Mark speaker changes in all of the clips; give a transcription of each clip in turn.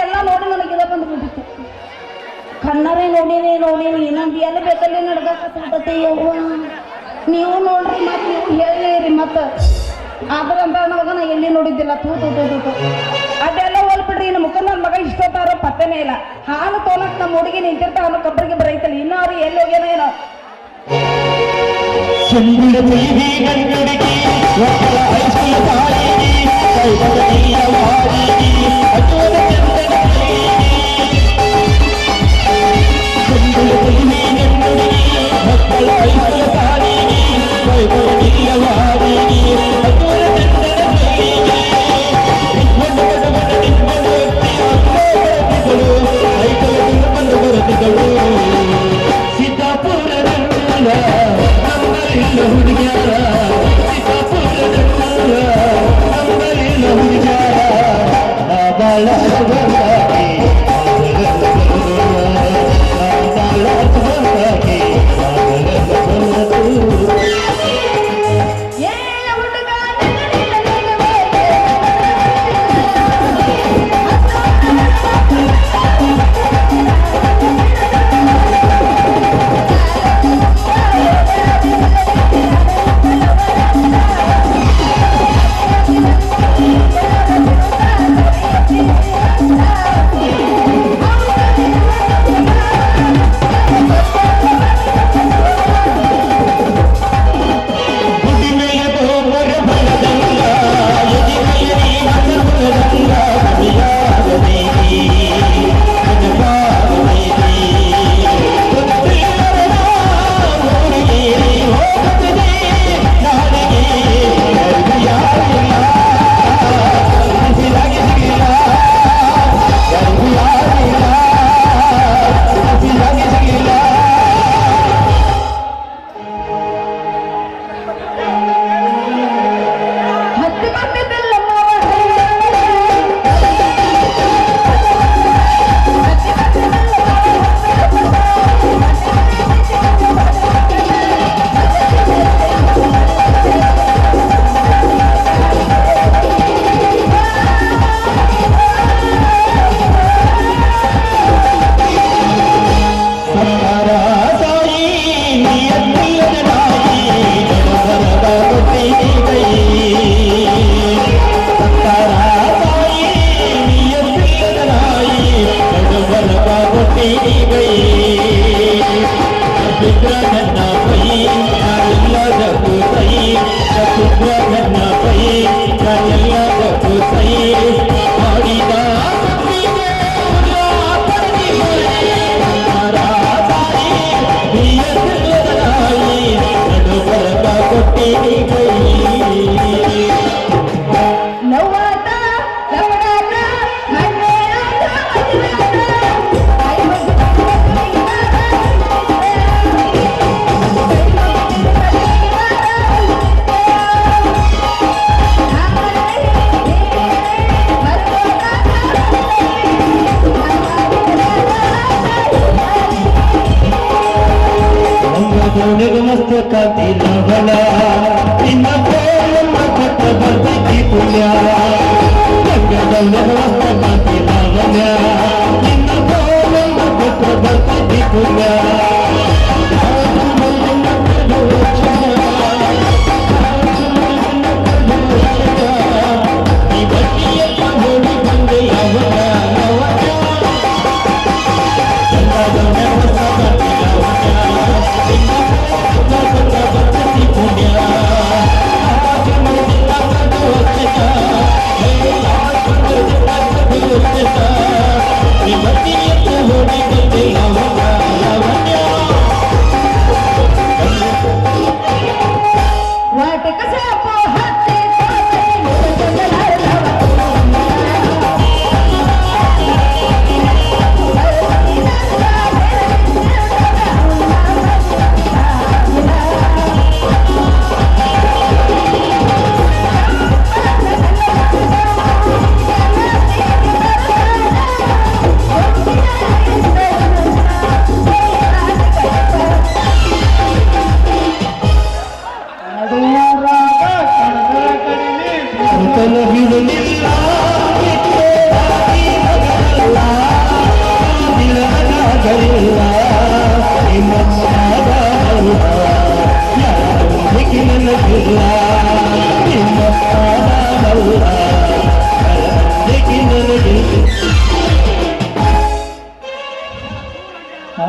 Speaker 1: ಎಲ್ಲ ನೋಡಿ ನನಗೆ ಇದ ಬಂದ್ಬಿಟ್ಟಿತ್ತು. ಕಣ್ಣರೇ ನೋಡೀನಿ ಇನ್ನೊಂದು ಎಲ್ಲಿ ಬೇಕಲ್ಲಿ ನಡ್ಗಕತ್ತೈತಿ. ಯವ್ವ ನೀವು ನೋಡ್ರಿ ಮತ್ತೆ ನೀವು ಹೇಳಿರಿ ಮತ್ತೆ ಆದ್ರಂತ ನಮಗ ನಾ ಎಲ್ಲಿ ನೋಡಿದ್ದಿಲ್ಲ. ತೂ ಅದೆಲ್ಲ ಹೋಲ್ಬಿಡ್ರಿ. ಇನ್ನು ಮುಖ ನನ್ನ ಮಗ ಇಷ್ಟೊತ್ತಾರೋ ಪತ್ತೆನೇ ಇಲ್ಲ. ಹಾಲು ತೋಲಕ್ ನಮ್ಮ ಹುಡುಗಿ ನಿಂತಿರ್ತಾವನು ಕಬ್ಬರಿಗೆ ಬರೈತಲ್ಲ. ಇನ್ನೂ ಅವ್ರು ಎಲ್ಲಿ ಹೋಗ್ಯಾನೋ ಏನೋ.
Speaker 2: मस्त का दिल भला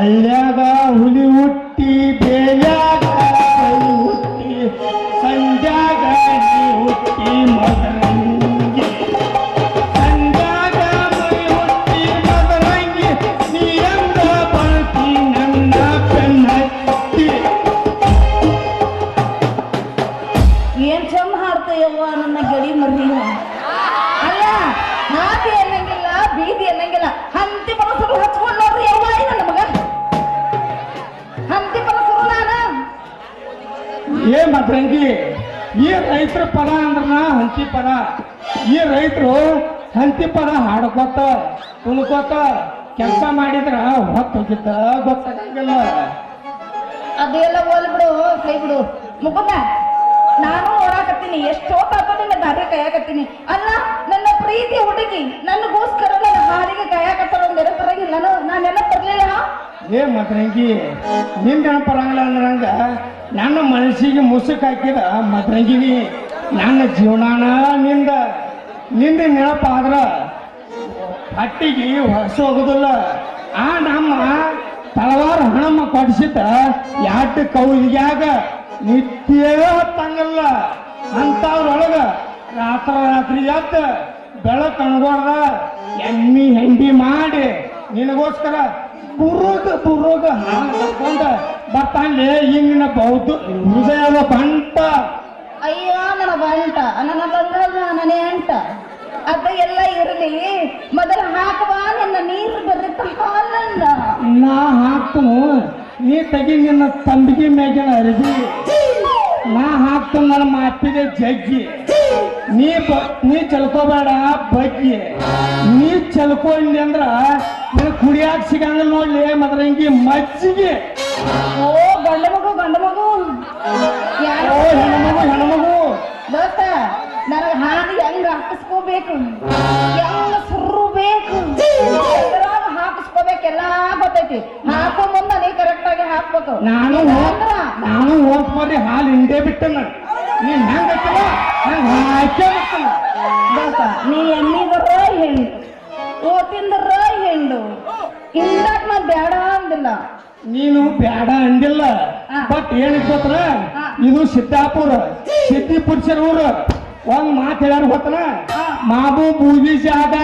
Speaker 2: ಹಳ್ಳ್ಯಾಗ ಹುಲಿ ಹುಟ್ಟಿ ಬೇಲ್ಯಾಗ ಕೈ ಹುಟ್ಟಿ ಸಂಜಾಗ ನೀ ಹುಟ್ಟಿ ಮೊದಲಂಗಿ ಸಂಜಾಗ ಮೈ ಹುಟ್ಟಿ ಮೊದಲಂಗಿ ನೀ ಎಂದ ಬಳಸಿ ನನ್ನ ಬೆನ್ನತ್ತಿ.
Speaker 1: ಏನ್ ಚಂದ ಹಾಡ್ತೇಯವ್ವ ನನ್ನ ಗಡಿ ಮರಿ. ಅಲ್ಲ ನಾದಿ ಅನ್ನಂಗಿಲ್ಲ ಬೀದಿ ಅನ್ನಂಗಿಲ್ಲ, ಹಂತಿ ಮನಸ್ಸರು ಹಚ್ಕೊಂಡು ನೋಡ್ರಿ ಯವ್ವ ನನ್ನ ಮಗ. ಹಂತಿ ಮನಸ್ಸರು ನಾನು
Speaker 2: ಮದ್ರಂಗಿ ಈ ರೈತರ ಪದ ಅಂದ್ರ ಹಂತಿ ಪದ. ಈ ರೈತರು ಹಂತಿ ಪದ ಹಾಡ್ಕೋತ ಕುಣ್ಕೋತ ಕೆಲಸ ಮಾಡಿದ್ರ ಹೊತ್ತು ಹೋಗಿತ್ತ ಗೊತ್ತಾಗಂಗಿಲ್ಲ.
Speaker 1: ಅದೆಲ್ಲ ಹೋಲ್ ಬಿಡು, ಕೈ ಬಿಡು ಮುಗುಂದ. ನಾನು ಓಡಾಕತ್ತೀನಿ, ಎಷ್ಟೊತ್ತಾತ ನಿನ್ನ ದಾರಿ ಕಾಯಕತ್ತೀನಿ. ಅಲ್ಲ ನನ್ನ ಪ್ರೀತಿ ಹುಡುಗಿ ನನಗೋಸ್ಕರ ನನ್ನ ಹಾಡಿಗೆ ಕಾಯಕತ್ತಾರ ನೆನಪರಾಗಿ ನಾನು ನೆನಪು ಬರ್ಲಿಲ್ಲ.
Speaker 2: ಮದ್ರಂಗಿ ನಿನ್ ನೆನಪರಂಗಿಲ್ಲ ಅಂದ್ರಂಗ ನನ್ನ ಮನಸ್ಸಿಗೆ ಮುಸುಕ್ ಹಾಕಿದ ಮದ್ರಂಗಿನಿ. ನನ್ನ ಜೀವನಾನ ನಿಂದ ನೆನಪಾದ್ರ ಹಟ್ಟಿಗೆ ಹೊಸ ಹೋಗುದಿಲ್ಲ. ಆ ನಮ್ಮ ತಲವಾರು ಹಣಮ್ಮ ಕೊಡಿಸಿದ ಯಾಟ ಕೌಲಿಗ್ಯಾಗ ನಿತ್ಯ ಹೊತ್ತಂಗಲ್ಲ. ಅಂತವ್ರೊಳಗ ರಾತ್ರಿ ಎದ್ದ ಬೆಳಕು ಅಣಗೋರ್ದ ಎಮ್ಮಿ ಹೆಂಡಿ ಮಾಡಿ ನಿನಗೋಸ್ಕರ ಬುರುಗ ಹಾಕೊಂಡ ಬರ್ತಾನೆ ಹಿಂಗಿನ ಬೌದ್ಧ ಹೃದಯದ ಬಂಟ.
Speaker 1: ಅಯ್ಯೋ ನನ್ನ ಬಂಟ, ನನ್ನ ಬಂಗಾರ ನನ್ನ ಅಂಟ. ಅದ ಎಲ್ಲ ಇರಲಿ, ಮೊದಲು ಹಾಕುವ ನಿನ್ನ ನೀರು ಬರುತ್ತೆ ಹಾಲನ್ನ.
Speaker 2: ನಾ ಹಾಕ್ತನು, ನೀ ತೆಗಿ ನಿನ್ನ ತಂಬಿಗೆ ಮೇಗಿನ ಅರಿವಿ. ನಾ ಹಾಕ್ತು ನನ್ನ ಮಾಪಿಗೆ ಜಗ್ಗಿ. ನೀ ಚಲ್ಕೋಬೇಡ ಬಗ್ಗಿ. ನೀ ಚಲ್ಕೊಂಡಿ ಅಂದ್ರ ನಿನ್ ಕುಡಿಯಾಕ ಸಿಗಂಗಿಲ್ಲ ನೋಡ್ಲಿ ಮದ್ರಂಗಿ ಮಜ್ಜಿಗೆ.
Speaker 1: ಓ ಗಂಡ ಮಗು ಯಾರೋ
Speaker 2: ಹೆಣ್ಮಗು
Speaker 1: ದೋಸ್ತ, ನನಗೆ ಹಾದಿ ಹೆಂಗ ಹಾಕಿಸ್ಕೋಬೇಕು, ಹೆಂಗ ಸುರ್ಬೇಕು, ಎದ್ರಾಗ ಹಾಕಿಸ್ಕೋಬೇಕೆಲ್ಲ ಗೊತ್ತೈತಿ. ಹಾಕೋ ಮುಂದ ನೀ ಕರೆಕ್ಟ್ ಆಗಿ ಹಾಕ್ಬೇಕು.
Speaker 2: ನಾನು ಹೋಗ್ಬಾರಿ ಹಾಲು ಹಿಂದೆ ಬಿಟ್ಟನ. ನೀನ್ ಹೆಂಗ ಹಾಕೇ
Speaker 1: ದೋಸ್ತ, ನೀ ಎಣ್ಣಿದರ ಹೆಂಡು, ಓತಿಂದರ ಹೆಂಡು, ಹಿಂದಾಕ್ ನಾ ಬ್ಯಾಡ ಅಂದಿಲ್ಲ.
Speaker 2: ನೀನು ಬ್ಯಾಡ ಅಂದಿಲ್ಲ. ಬಟ್ ಏನಕ್ಕೆ ಗೊತ್ತನ, ಇದು ಸಿದ್ದಾಪುರ ಸಿದ್ದಿ ಪುರುಷರ ಊರು. ಒಂದ್ ಮಾತು ಹೇಳ್ಯಾರ ಗೊತ್ತನ, ಮಾಮು ಬೂದಿ ಜಾಗ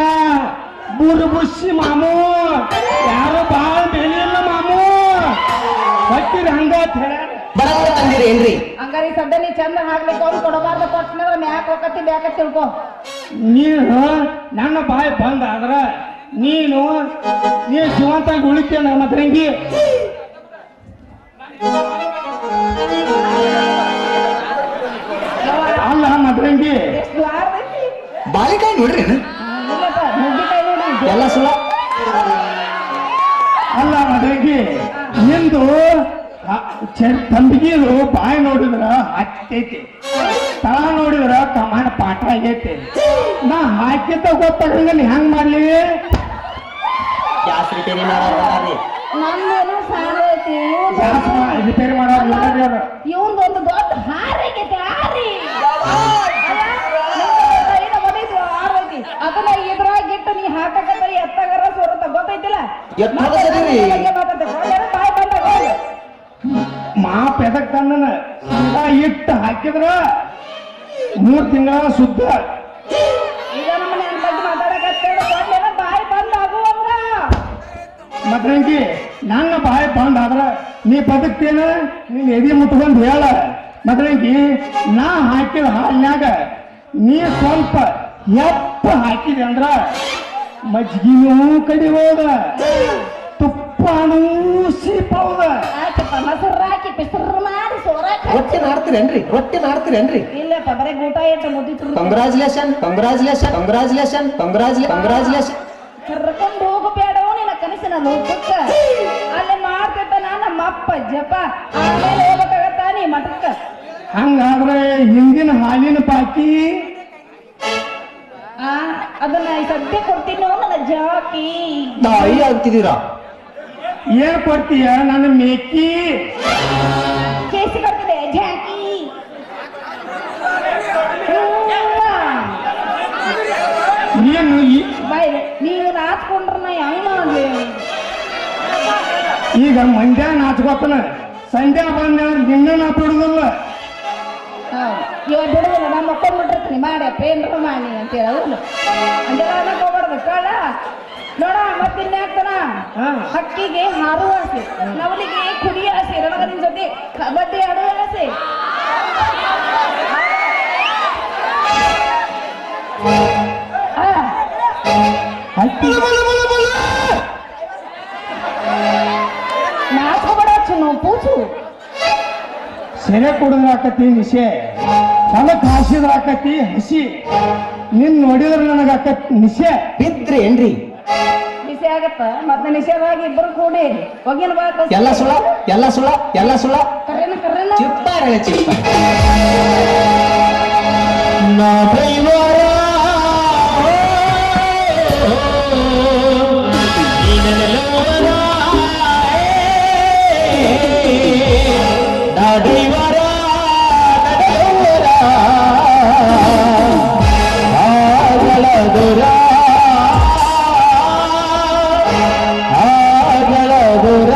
Speaker 2: ಬುರ್ಬುಷಿ ಮಾಮು, ಯಾರು ಬಾಳ ಬೆಲೆ ಇಲ್ಲ ಮಾಮು ಬಟ್ಟಿರಿ ಹಂಗ ಅಂತ ಹೇಳ್ಯಾರ.
Speaker 1: ಹಂಗಾರಿ ಸದ್ಯ ನೀ ಚಂದ ಹಾಕ್ಲಿಕ್ಕೆ ಅವ್ರು ಕೊಡಬಾರ್ದು. ಕೊಟ್ಟನಂದ್ರ ಮ್ಯಾಕ್ ಹೋಗತ್ತಿ ಬ್ಯಾಕ ತಿಳ್ಕೊ.
Speaker 2: ನೀನು ನನ್ನ ಬಾಯಿ ಬಂದ ಆದ್ರ ನೀನು ಜೀವಂತಾಗಿ ಉಳಿತೇನ ಮದ್ರಂಗಿ. ಅಲ್ಲ ಮದ್ರಂಗಿ
Speaker 3: ಬಾಲಿಕಾಯಿ ನೋಡ್ರಿ ಎಲ್ಲ ಸುಳ.
Speaker 2: ಅಲ್ಲ ಮದ್ರಂಗಿ, ನಿಂದು ತಂಬಿಗಿದು ಬಾಯಿ ನೋಡಿದ್ರ ಹತ್ತೈತಿ, ತಳ ನೋಡಿದ್ರ ಕಮಾನ ಪಾಠ ಆಗೈತಿ. ನಾ ಹಾಕಿದ್ದ ಗೊತ್ತಾಗಂಗ ನೀ ಹೆಂಗ್ ಮಾಡ್ಲಿ?
Speaker 3: ಗ್ಯಾಸ್ ರಿಪೇರಿ ಮಾಡೋರು
Speaker 1: ನಮ್ದೇನೋ ಸಾಲ ಐತಿ,
Speaker 2: ರಿಪೇರಿ ಮಾಡೋರು
Speaker 1: ಇವಂದೊಂದು ದೊಡ್ಡ ಹಾರೈತಿ ಹಾರಿ. ಅದನ್ನ ಇದ್ರಾಗಿಟ್ಟು ನೀ ಹಾಕಕತ್ತ ಎತ್ತಗರ ಸೋರತ್ತ ಗೊತ್ತೈತಿಲ್ಲ. ಬಾಯ್ ಬಂದಾಗ
Speaker 2: ಮಾಪ್ ಎದಕ್ ತಂದನ ಇಟ್ಟು ಹಾಕಿದ್ರ 3 ತಿಂಗಳ ಶುದ್ಧ.
Speaker 1: ಈಗ ನಮ್ಮನೆ ಬಗ್ಗೆ ಮಾತಾಡಕತ್ತೇಳ ಬಾಯ್ ಬಂದಾಗುವಂಗ
Speaker 2: ಮದ್ರಂಗಿ. ನನ್ನ ಬಾಯಿ ಬಂದ್ ಆದ್ರ ನೀ ಬದುಕ್ತೇನ, ನೀನ್ ಎದಿ ಮುಟ್ಕೊಂಡ್ ಹೇಳ ಮದ್ರಂಗಿ. ನಾ ಹಾಕಿದ ಹಾಲ್ನ್ಯಾಗ ನೀ ಸ್ವಲ್ಪ ಎಪ್ಪ ಹಾಕಿದೆ ಅಂದ್ರ ಮಜ್ಜಿಗೆನೂ ಕಡಿಬೋದ, ತುಪ್ಪನೂ ಸಿಪ್ಪೌದ.
Speaker 1: ಮೊಸರು ಹಾಕಿ ಪಿಸರು ಮಾಡಿ ಸೋರಾಕಿ
Speaker 3: ರೊಟ್ಟಿ ನಾಡ್ತೀರೇನ್ರಿ?
Speaker 1: ಇಲ್ಲಪ್ಪ ಬರೀ ಊಟ ಇಟ್ಟು ಮುದ್ದಿತ್ತು.
Speaker 3: ಕಂಗ್ರಾಚುಲೇಷನ್
Speaker 1: ಕರ್ಕೊಂಡು ಹೋಗಬೇಡವೋ ನಿನ್ನ ಕನಸಿನ ಲೋಕಕ್ಕ. ಅಲ್ಲಿ ಮಾಡ್ತಿದ್ದ ನಮ್ಮ ಅಪ್ಪ ಜಪ, ಆಮೇಲೆ ಹೋಗ್ಬೇಕಾಗತ್ತ ನೀ ಮಠಕ್ಕ.
Speaker 2: ಹಂಗಾದ್ರೆ ಹಿಂದಿನ ಹಾಲಿನ ಬಾಕಿ
Speaker 1: ಅದನ್ನ ಸದ್ಯ ಕೊಡ್ತೀನಿ ನನ್ನ ಜಾಕಿ.
Speaker 3: ತಾಯಿ ಆಗ್ತಿದ್ದೀರಾ?
Speaker 2: ಏನ್ ಕೊಡ್ತೀಯ ನನ್ನ ಮೇಕಿ?
Speaker 1: ಕೇಸಿ ಕೊಡ್ತಿದೆ ಜಾಕಿ.
Speaker 2: ಏನು
Speaker 1: ಬಾಯ್ ನೀವು ನಾಚ್ಕೊಂಡ್ರ ನಾ ಹೆಂಗ್ ಮಾಡ್ಲಿ?
Speaker 2: ಈಗ ಮಂಡ್ಯ ನಾಚ್ಕೋತನ ಸಂಧ್ಯಾ ಬಂದ ನಿನ್ನ ನಾ ಬಿಡುದಿಲ್ಲ.
Speaker 1: ಇವಾಗ ಬಿಡುದಿಲ್ಲ, ನಾ ಮಕ್ಕೊಂಡ್ಬಿಟ್ಟಿರ್ತೀನಿ ಮಾಡ್ಯಪ್ಪ ಏನ್ರ ಮಾಡಿ ಅಂತ ಹೇಳೋದು ಹಂಗೆಲ್ಲ ಹೋಗ್ಬಾರ್ದು ಕೇಳ ನೋಡ. ಮತ್ತಿನ್ಯಾಕ್ತಾನ ಹಕ್ಕಿಗೆ ಹಾರುವ ಆಸೆ, ನವಲಿಗೆ ಕುಡಿಯ ಆಸೆ, ನನಗನಿನ ಜೊತೆ ಕಬಡ್ಡಿ ಆಡುವ ಆಸೆ. ನಾಚ್ಕೋಬೇಡ ಚಿನ್ನು ಪೂಚು.
Speaker 2: ಸೆರೆ ಕುಡಿದ್ರಾಕತಿ ನಿಶೆ, ಹೊಲಕ್ ಹಾಸಿದ್ರಾಕತಿ ಹಸಿ, ನಿನ್ ನೋಡಿದ್ರ ನನಗಾಕತ್ ನಿಶೆ.
Speaker 3: ಬಿದ್ರಿ ಏನ್ರಿ?
Speaker 1: ಬಿಸಿ ಆಗತ್ತ ಮತ್ತೆ ನಿಷೇಧಾಗಿ ಇಬ್ಬರು ಕೂಡಿ ಒಗಿನ ಬಾ.
Speaker 3: ಎಲ್ಲ ಸುಳ ಎಲ್ಲ ಸುಳ ಎಲ್ಲ ಸುಳ.
Speaker 1: ಕರೆನ ಕರೆನ
Speaker 3: ಚಿಪ್ಪಾರೆ ಚಿಪ್ಪ ನಾ ದೈವರ ದೈವರ ದೂರ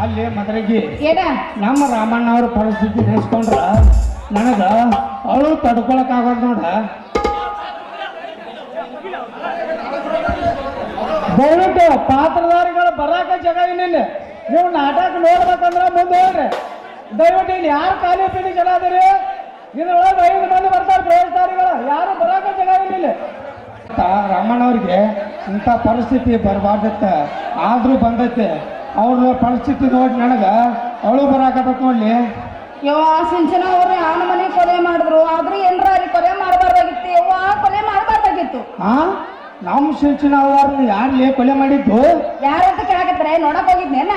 Speaker 2: ಅಲ್ಲಿ ಮದ್ರಗಿ
Speaker 1: ಏನ
Speaker 2: ನಮ್ಮ ರಾಮಣ್ಣ ಅವ್ರ ಪರಿಸ್ಥಿತಿ ನೆನೆಸ್ಕೊಂಡ್ರ ನನಗ ಅವಳು ತಡ್ಕೊಳಕ್ ಆಗೋದ್ ನೋಡ. ದಯವಿಟ್ಟು ಪಾತ್ರಧಾರಿಗಳು ಬರಾಕ ಜಾಗ ಇಲ್ಲ. ನೀವು ನಾಟಕ ನೋಡ್ಬೇಕಂದ್ರ ಮುಂದೆ ಹೋಗ್ರಿ. ದಯವಿಟ್ಟು ಇಲ್ಲಿ ಯಾರು ಖಾಲಿ ಪೀಡಿ ಜನ ಅದರಿ, ಇದ್ರೊಳಗೆ 5 ಮಂದಿ ಬರ್ತಾರೆ ಪ್ರವೇಶಧಾರಿಗಳು, ಯಾರು ಬರಾಕ ಜಾಗ ಇಲ್ಲ. ರಾಮಣ್ಣವ್ರಿಗೆ ಇಂಥ ಪರಿಸ್ಥಿತಿ ಬರಬಾರ್ದತ್ತ, ಆದ್ರೂ ಬಂದೈತೆ. ಅವ್ರ ಪರಿಸ್ಥಿತಿ ನೋಡಿ ನನಗ ಅವಳು ಬರಾಕತ್ತ ನೋಡ್ಲಿ.
Speaker 1: ಯವ್ವ ಸಿಂಚನ ಅವ್ರೆ ಅವನ ಮನೆ ಕೊಲೆ ಮಾಡಿದ್ರು, ಆದ್ರೂ ಏನ್ರ ಅಲ್ಲಿ ಕೊಲೆ ಮಾಡಬಾರ್ದಾಗಿತ್ತು. ಯವ್ವ ಕೊಲೆ ಮಾಡಬಾರ್ದಾಗಿತ್ತು.
Speaker 2: ನಮ್ಮ ಸಿಂಚನ ಅವ್ರನ್ನ ಯಾರ್ಲಿ ಕೊಲೆ ಮಾಡಿದ್ದು?
Speaker 1: ಯಾರಂತ ಕೇಳಕತ್ತಾರೆ, ನೋಡಕ್ ಹೋಗಿದ್ನೇನ?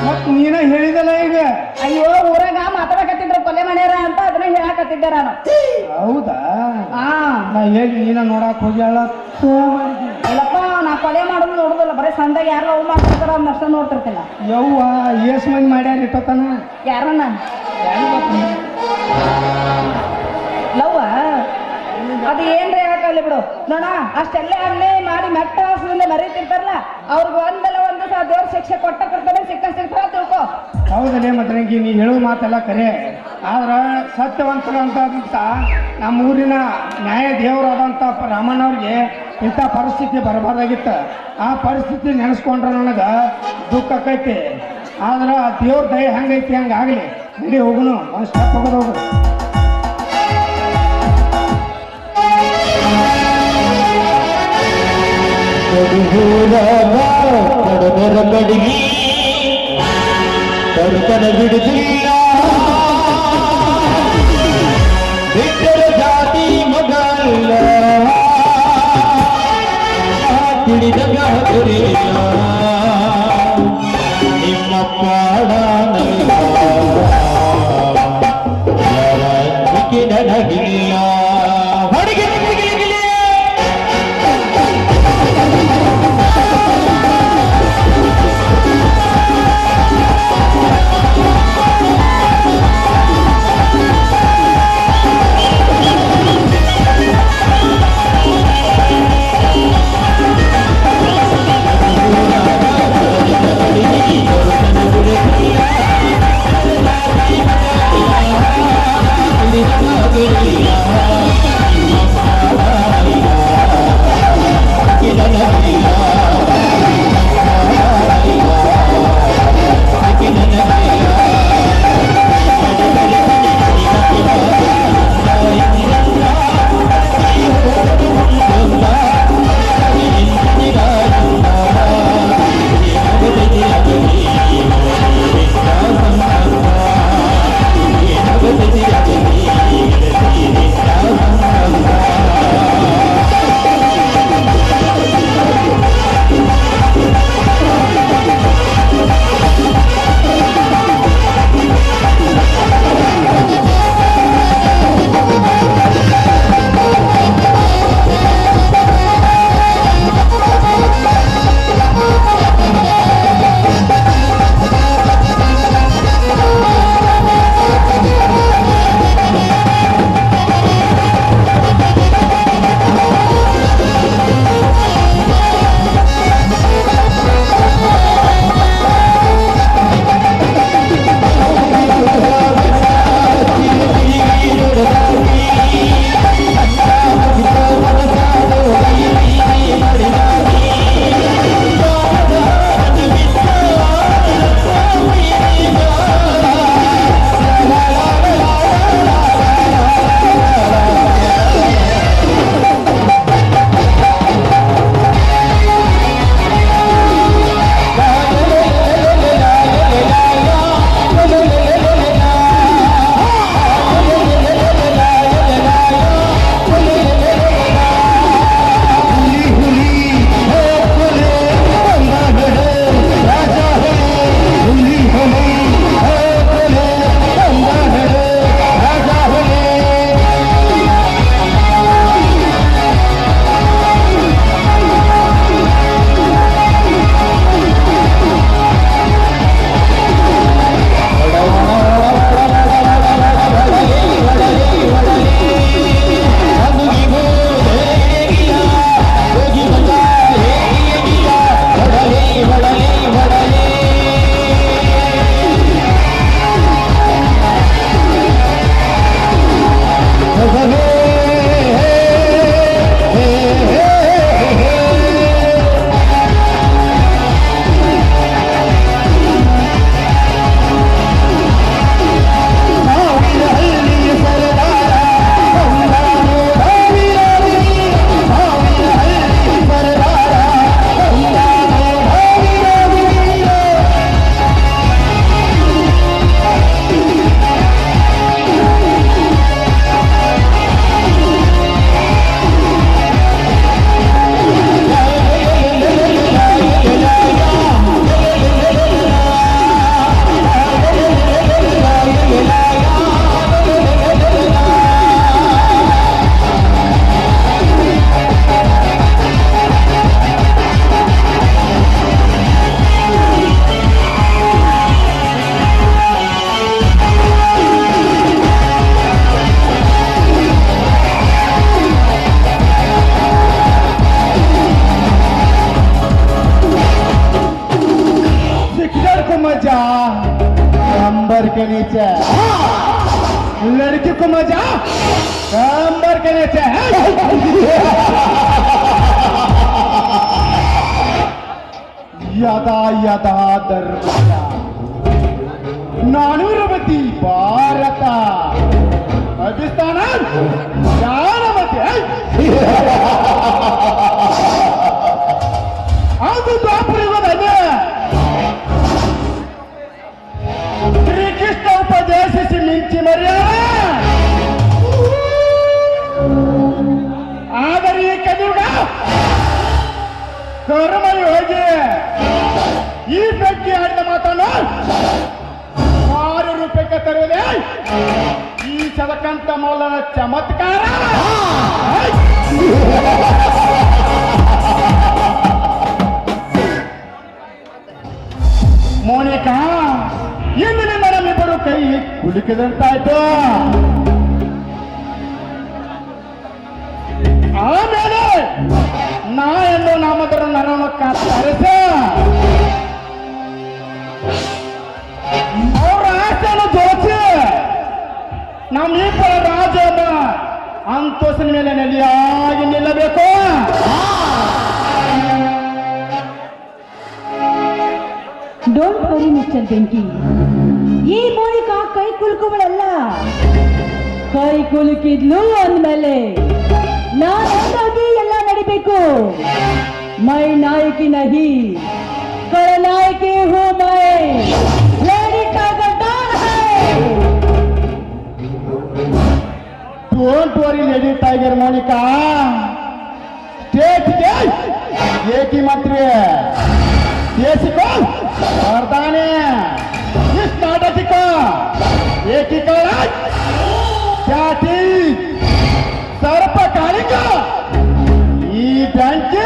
Speaker 2: ಮತ್ ನೀನ ಹೇಳಿದಲ್ಲ ಈಗ.
Speaker 1: ಅಯ್ಯೋ ಊರಾಗ ಮಾತಾಡಕತ್ತಿದ್ರು ಕೊಲೆ ಮಾಡ್ಯಾರ ಅಂತ, ಅದನ್ನ ಹೇಳಕತ್ತಿದ್ದೆ ನಾನು.
Speaker 2: ಹೌದಾ? ನಾ ಹೇಳಿ ನೀನ ನೋಡಕ್ ಹೋಗ್ಯಾಳ.
Speaker 1: ಇಲ್ಲಪ್ಪ ನಾ ಕೊಲೆ ಮಾಡೋದು ನೋಡುದಿಲ್ಲ, ಬರೀ ಸಂದಾಗ ಯಾರು ಲವ್ ಮಾಡ್ತಿರ್ತಾರ ಅವ್ನ ಅಷ್ಟ ನೋಡ್ತಿರ್ತಿಲ್ಲ.
Speaker 2: ಯವ್ವ ಏಸ್ ಮಂದಿ ಮಾಡ್ಯಾರ ಇಟ್ಟತನ
Speaker 1: ಯಾರನ್ನ ಲವ್ವ ಅದು ಏನ್ರಿ ಯಾಕಲ್ಲಿ ಬಿಡು ನೋಡ, ಅಷ್ಟೆಲ್ಲ ಅಲ್ಲೇ ಮಾಡಿ ಮೆಟ್ಟ ಹಾಸದಿಂದ ಮರೀತಿರ್ತಾರಲ್ಲ, ಅವ್ರಿಗೆ ಒಂದಲ್ಲ ಒಂದು ಸಹ ದೇವ್ರ ಶಿಕ್ಷೆ ಕೊಡ್ತಾನೆ, ಸಿಗ್ತಾರ ತಿಳ್ಕೊ.
Speaker 2: ಹೌದಲ್ಲೇ ಮದ್ರಂಗಿ, ನೀ ಹೇಳುವ ಮಾತೆಲ್ಲ ಕರೆ. ಆದ್ರ ಸತ್ಯವಂತರಂತ ನಮ್ಮ ಊರಿನ ನ್ಯಾಯ ದೇವರಾದಂಥ ರಾಮಣ್ಣವ್ರಿಗೆ ಇಂಥ ಪರಿಸ್ಥಿತಿ ಬರಬಾರ್ದಾಗಿತ್ತು. ಆ ಪರಿಸ್ಥಿತಿ ನೆನೆಸ್ಕೊಂಡ್ರೆ ನನಗೆ ದುಃಖ ಆಕೈತಿ. ಆದ್ರೆ ಆ ದೇವ್ರ ದಯ ಹೆಂಗೈತಿ ಹಂಗಾಗಲಿ. ನಡಿ ಹೋಗುನು, ಒಂದು ಸ್ಟೆಪ್ ಹೋಗೋದು ಹೋಗು.
Speaker 3: ಕಡದರ ಕಡಿಗಿ ಕಡುತನ ಬಿಡುತ್ತಿಲ್ಲ, ಬಿಟ್ಟರ ಜಾತಿ ಮಗಲ್ಲ, ತಿಳಿದ ಗಾತರಿಲ್ಲ, ನಿಮ್ಮ ಪಾಡ ನನಗಿಲ್ಲ. ಹೊಡಿಗೆ
Speaker 2: मजा कंबर के नीचे, लड़की को मजा कंबर के नीचे. यदा यदा धर्मस्य नानुरवती ಭಾರತ ಪಾಕಿಸ್ತಾನ ಜಾನಮತಿ. ಅದು ದ್ವಾಪರಯುಗದಲ್ಲಿ ಶ್ರೀಕೃಷ್ಣ ಉಪದೇಶಿಸಿ ಮಿಂಚಿ ಮರ್ಯಾದ. ಆದರೆ ಈ ಕಲಿಯುಗ ಕರ್ಮಯೋಗಿ ಈ ವ್ಯಕ್ತಿ ಆಡಿದ ಮಾತನ್ನು 6 ರೂಪಾಯಿಗೆ ತರುವುದೇ ಈ ಚದಕಂತ ಮೌಲನ ಚಮತ್ಕಾರ. ಮೋನಿಕಾ, ಇಂದಿನಿಂದ ನಮ್ಮಿಬ್ಬರು ಕೈ ಕುಲುಕಿದಂತಾಯ್ತು. ಆಮೇಲೆ ನಾ ಎಂದು ನಾಮದರ ನರವನ್ನು ಕಾತರಿಸ ಅವರ ಆಸೆಯನ್ನು ದೋಚಿ ನಮ್ಮಿಬ್ಬರ ರಾಜ ಅಂತೋಸಿನ ಮೇಲೆ ನೆಲೆಯಾಗಿ ನಿಲ್ಲಬೇಕು.
Speaker 4: ಡೋಂಟ್ ವರಿ ಮಿಸ್ಟರ್ ಬೆಂಕಿ, ಈ ಮೋನಿಕಾ ಕೈ ಕುಲುಕುಗಳಲ್ಲ. ಕೈ ಕುಲುಕಿದ್ಲು ಅಂದ್ಮೇಲೆ ನಾನಾಗಿ ಎಲ್ಲ ನಡಿಬೇಕು. ಮೈ ನಾಯಕಿ ನಹಿ ಖಳನಾಯಕಿ ಹೂ ಮೈ, ಲೇಡಿ ಟೈಗರ್ ಡಾನ್ ಹೈ.
Speaker 2: Don't worry lady tiger Monika, state के एक ही मंत्री है, देश को प्रधानी, इस नाटक को एक ही कौन जाति सर्प कालिका ಈ ಬ್ಯಾಂಕ್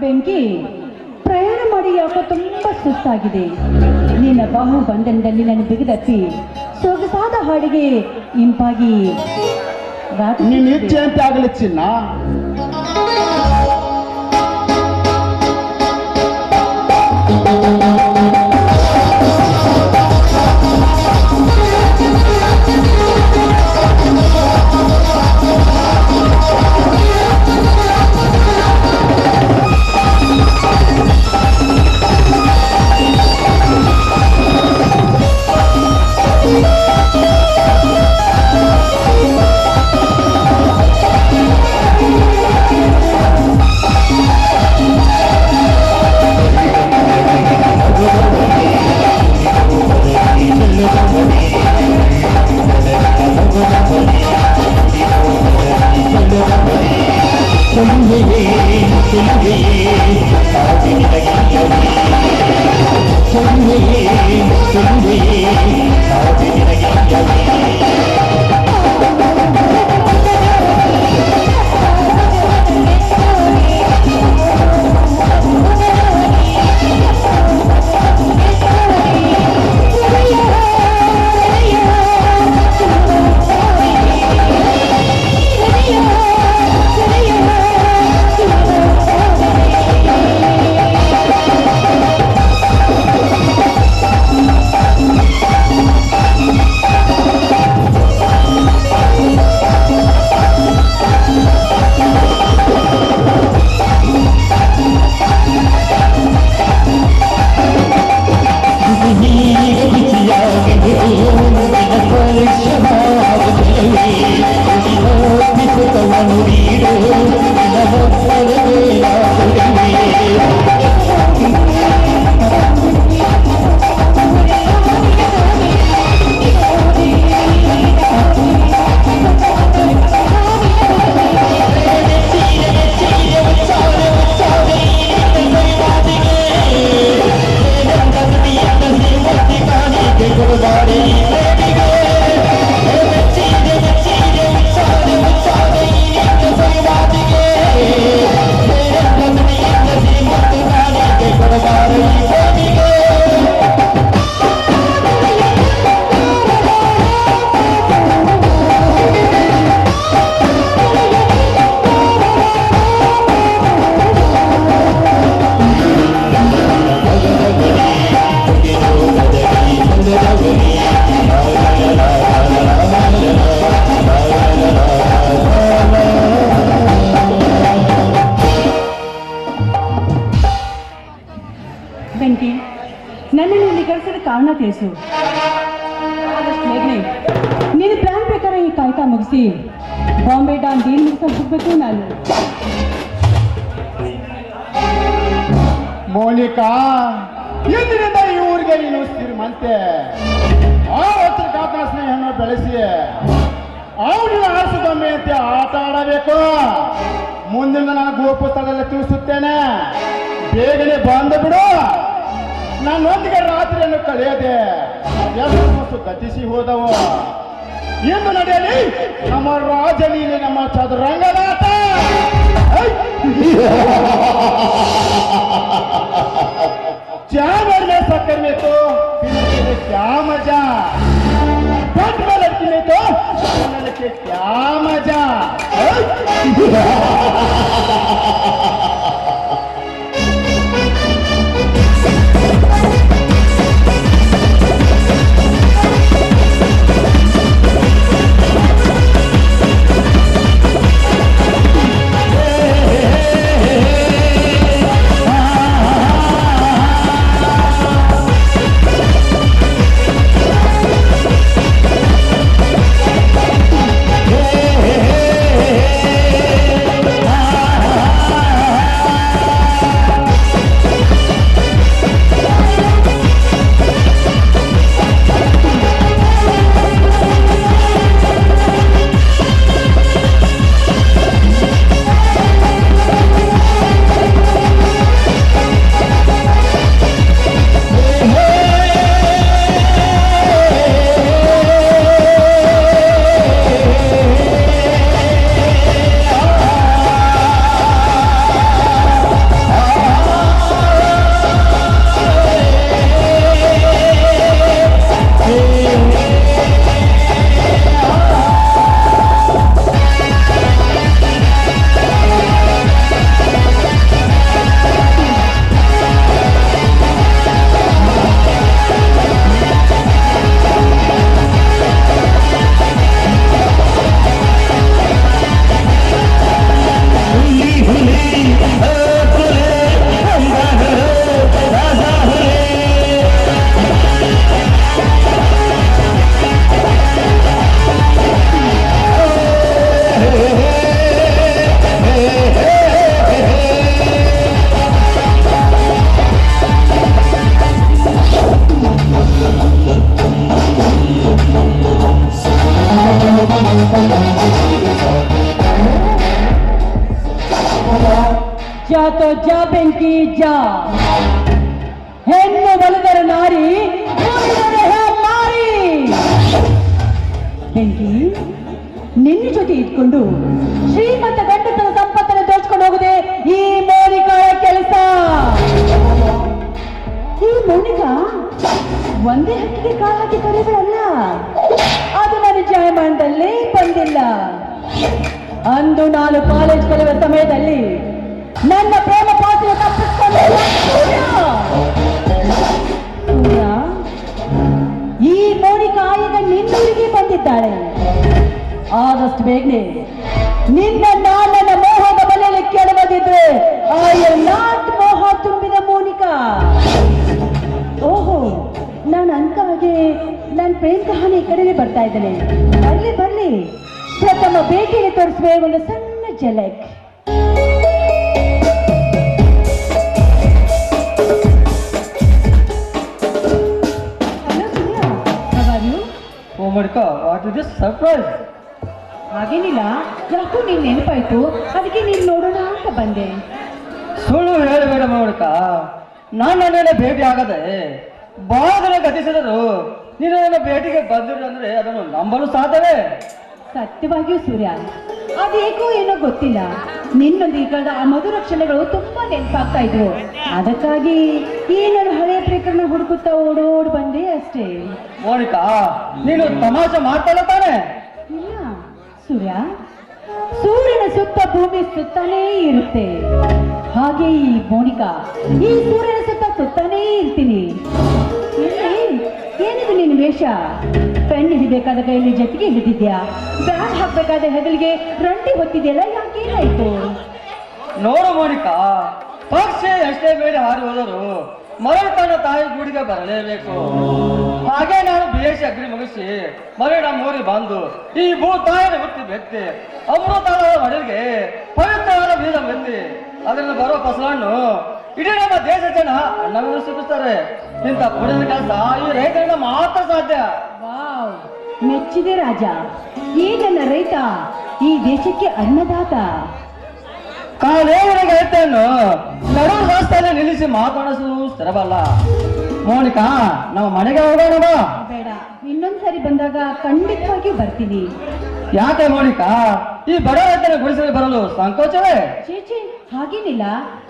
Speaker 4: ಬೆಂಕಿ, ಪ್ರಯಾಣ ಮಾಡಿ ಯಾಕೋ ತುಂಬಾ ಸುಸ್ತಾಗಿದೆ. ನಿನ್ನ ಬಾಹು ಬಂಧನದಲ್ಲಿ ನಾನು ಬಿಗಿದಪ್ಪಿ ಸೊಗಸಾದ ಹಾಡಿಗೆ ಇಂಪಾಗಿ
Speaker 2: ನೀನ್ ಇಚ್ಛೆ ಅಂತ ಆಗಲಿ ಚಿನ್ನ.
Speaker 4: ನನ್ನನ್ನು ಇಲ್ಲಿ ಕರೆಸಿದ ಕಾರಣ ತಿಳಿಸು. ಆದಷ್ಟು ಬೇಗನೆ ನೀನು ಪ್ಲಾನ್ ಪ್ರಕಾರ ಈ ಕಾಯ್ತಾ ಮುಗಿಸಿ ಬಾಂಬೆ ಡಾನ್ ಡೀಲ್ ಮುಗಿಸ ಹೋಗ್ಬೇಕು ನಾನು.
Speaker 2: ಮೋನಿಕಾ, ಇಂದಿನಿಂದ ಈ ಊರಿಗೆ ನೀನು ಶ್ರೀಮಂತೆ. ಆ ಪತ್ರಿಕಾತನ ಸ್ನೇಹವನ್ನು ಬೆಳೆಸಿ ಅವನಿನ ಆರಿಸಿದೊಮ್ಮೆ ಅಂತ ಆಟ ಆಡಬೇಕು. ಮುಂದಿನ ನಾನು ಗೋಪು ಸ್ಥಳದಲ್ಲಿ ತಿಳಿಸುತ್ತೇನೆ. ಬೇಗನೆ ಬಂದು ಬಿಡು. ನನ್ನೊಂದಿಗೆ ರಾತ್ರಿಯನ್ನು ಕಳೆಯದೆ ಎಷ್ಟು ಗತಿಸಿ ಹೋದವು. ಇಂದು ನಡೆಯಲಿ ನಮ್ಮ ರಾಜಲೀಲೆ, ನಮ್ಮ ಚದುರಂಗದಾಟ. चावल में शक्कर में तो पीने क्या मजा, पट में लड़की में तो खाने के क्या मजा.
Speaker 4: जा तो जा ಬೆಂಕಿ जा, ಹೆಣ್ಣು ಬಲದರ ನಾರಿ ಮಾರಿ. ಬೆಂಕಿ, ನಿನ್ನ ಜೊತೆ ಇಟ್ಕೊಂಡು ಶ್ರೀಮಂತ ಗಂಡಸರ ಸಂಪತ್ತನ್ನು ದೋಚ್ಕೊಂಡು ಹೋಗುದೇ ಈ ಮೋನಿಕಾ ಕೆಲಸ. ಈ ಮೋನಿಕಾ ಒಂದೇ ಹಕ್ಕಿಗೆ ಕಾಲ ಹಾಕಿ ಕರೆಗಳಲ್ಲ, ಅದು ನನ್ನ ಜಾಯಮಾನದಲ್ಲೇ ಬಂದಿಲ್ಲ. ಅಂದು ನಾನು ಕಾಲೇಜ್ ಕಲಿಯುವ ಸಮಯದಲ್ಲಿ ನನ್ನ ಪ್ರೇಮ ಪಾತ್ರ ತಪ್ಪಿಸಿಕೊಂಡು ಈ ಮೋನಿಕಾ ಈಗ ನಿನ್ನೂರಿಗೆ ಬಂದಿದ್ದಾಳೆ. ಆದಷ್ಟು ಬೇಗನೆ ನಿನ್ನ ನನ್ನ ಮೋಹದ ಬಲೆಯಲ್ಲಿ ಕೆಡವದಿದ್ರೆ ಐ ಆಮ್ ನಾಟ್ ಮೋಹ ತುಂಬಿದ ಮೋನಿಕಾ. ಓಹೋ, ನಾನು ಅಂಕಾಗೆ ನನ್ನ ಪ್ರೇಮ ಕಹಾನಿ ಕಡೆಗೆ ಬರ್ತಾ ಇದ್ದೇನೆ. ಬರ್ಲಿ ಬರ್ಲಿ, ಪ್ರಥಮ ಭೇಟಿಗೆ ತೋರಿಸುವೆ ಒಂದು ಸಣ್ಣ ಝಲಕ್.
Speaker 2: Oh Monica, what is this surprise?
Speaker 4: ಹಾಗೇನಿಲ್ಲ, ಯಾಕೋ ನೀನ್ ನೆನಪಾಯ್ತು, ಅದಕ್ಕೆ ನೀನ್ ನೋಡೋಣ ಅಂತ ಬಂದೆ.
Speaker 2: ಸುಳ್ಳು ಹೇಳಬೇಡ ಮೋನಿಕ, ನಾನು ನನ್ನನ್ನ ಭೇಟಿ ಆಗದೆ ಬಹಳ ದಿನ ಗತಿಸಿದರು. ನೀನು ನನ್ನ ಭೇಟಿಗೆ ಬಂದಿರು ಅಂದ್ರೆ ಅದನ್ನು ನಂಬಲು ಸಾಧ್ಯವೇ?
Speaker 4: ಸತ್ಯವಾಗಿಯೂ ಸೂರ್ಯ, ಅದೇಕೋ ಏನೋ ಗೊತ್ತಿಲ್ಲ, ನಿನ್ನೊಂದಿಗೆ ಆ ಮಧುರ ಕ್ಷಣಗಳು ತುಂಬಾ ನೆನಪಾಗ್ತಾ ಇದ್ರು. ಅದಕ್ಕಾಗಿ ಈ ನನ್ನ ಹಳೆಯ ಪ್ರಕರಣ ಹುಡುಕುತ್ತಾ ಓಡೋಡ್ ಬಂದೆ ಅಷ್ಟೇ.
Speaker 2: ಮೋನಿಕಾ, ನೀನು ತಮಾಷೆ ಮಾಡ್ತಾಳೆ ತಾನೆ?
Speaker 4: ಇಲ್ಲ ಸೂರ್ಯ, ಸೂರ್ಯನ ಸುತ್ತ ಭೂಮಿ ಸುತ್ತಾನೇ ಇರುತ್ತೆ. ಹಾಗೆ ಈ ಮೋನಿಕಾ ಈ ಸೂರ್ಯನ ಸುತ್ತ ಸುತ್ತಾನೇ ಇರ್ತೀನಿ. ಏನಿದು ನಿನ್ನ ವೇಷ? ಪೆನ್ ಹಿಡಿಬೇಕಾದ ಕೈಯಲ್ಲಿ ಜೊತೆಗೆ ಹಿಡಿದಿದ್ಯಾ? ಬ್ಯಾಗ್ ಹಾಕ್ಬೇಕಾದ ಹೆಗಲಿಗೆ ರಂಟಿ ಹೊತ್ತಿದೆಯಲ್ಲ, ಯಾಕೇನಾಯ್ತು?
Speaker 2: ನೋಡು ಮೋನಿಕಾ, ಪಕ್ಷಿ ಎಷ್ಟೇ ಬೇಡ ಹಾರಿ ಹೋದರು
Speaker 5: ಮರಳು ತನ್ನ ತಾಯಿ ಗೂಡಿಗೆ ಬರಲೇಬೇಕು. ಹಾಗೆ ನಾನು BSc ಅಗ್ರಿ ಮುಗಿಸಿ ಮರಳಿ ನಮ್ಮ ಊರಿಗೆ ಬಂದು ಈ ಭೂ ತಾಯಿನ ಹುಟ್ಟಿ ಬೆತ್ತಿ ಅಮೃತದ ಮಡಿಗೆ ಪವಿತ್ರವಾದ ಬೀಜ ಬೆತ್ತಿ ಅದರಿಂದ ಬರೋ ಫಸಲನ್ನು ಇಡೀ ನಮ್ಮ ದೇಶ ಜನ ಅಣ್ಣವನ್ನು ಸಿಗುತ್ತಾರೆ. ಇಂಥ ಪುಣ್ಯದ ಕೆಲಸ ಈ ರೈತರಿಂದ ಮಾತ್ರ ಸಾಧ್ಯ.
Speaker 4: ವಾವ್, ಮೆಚ್ಚಿದೆ ರಾಜ. ಈ ನನ್ನ ರೈತ ಈ ದೇಶಕ್ಕೆ ಅನ್ನದಾತ.
Speaker 5: ಕಾಲೇವರೆಗೆ ರೈತನ್ನು ನಡು ರಸ್ತೆಯಲ್ಲಿ ನಿಲ್ಲಿಸಿ ಮಾತನಾಡಿಸುವುದು ಸ್ಥಿರವಲ್ಲ. ಮೋನಿಕಾ, ನಾವು ಮನೆಗೆ ಹೋಗೋಣ ಬಾ.
Speaker 4: ಬೇಡ, ಇನ್ನೊಂದ್ಸರಿ ಬಂದಾಗ ಖಂಡಿತವಾಗಿಯೂ ಬರ್ತೀನಿ.
Speaker 5: ಯಾಕೆ ಮೋನಿಕಾ, ಈ ಬಡ ರೈತನ ಗುಡಿಸಲು ಬರಲು ಸಂಕೋಚವೇ?
Speaker 4: ಚೇಚಿ, ಹಾಗೇನಿಲ್ಲ.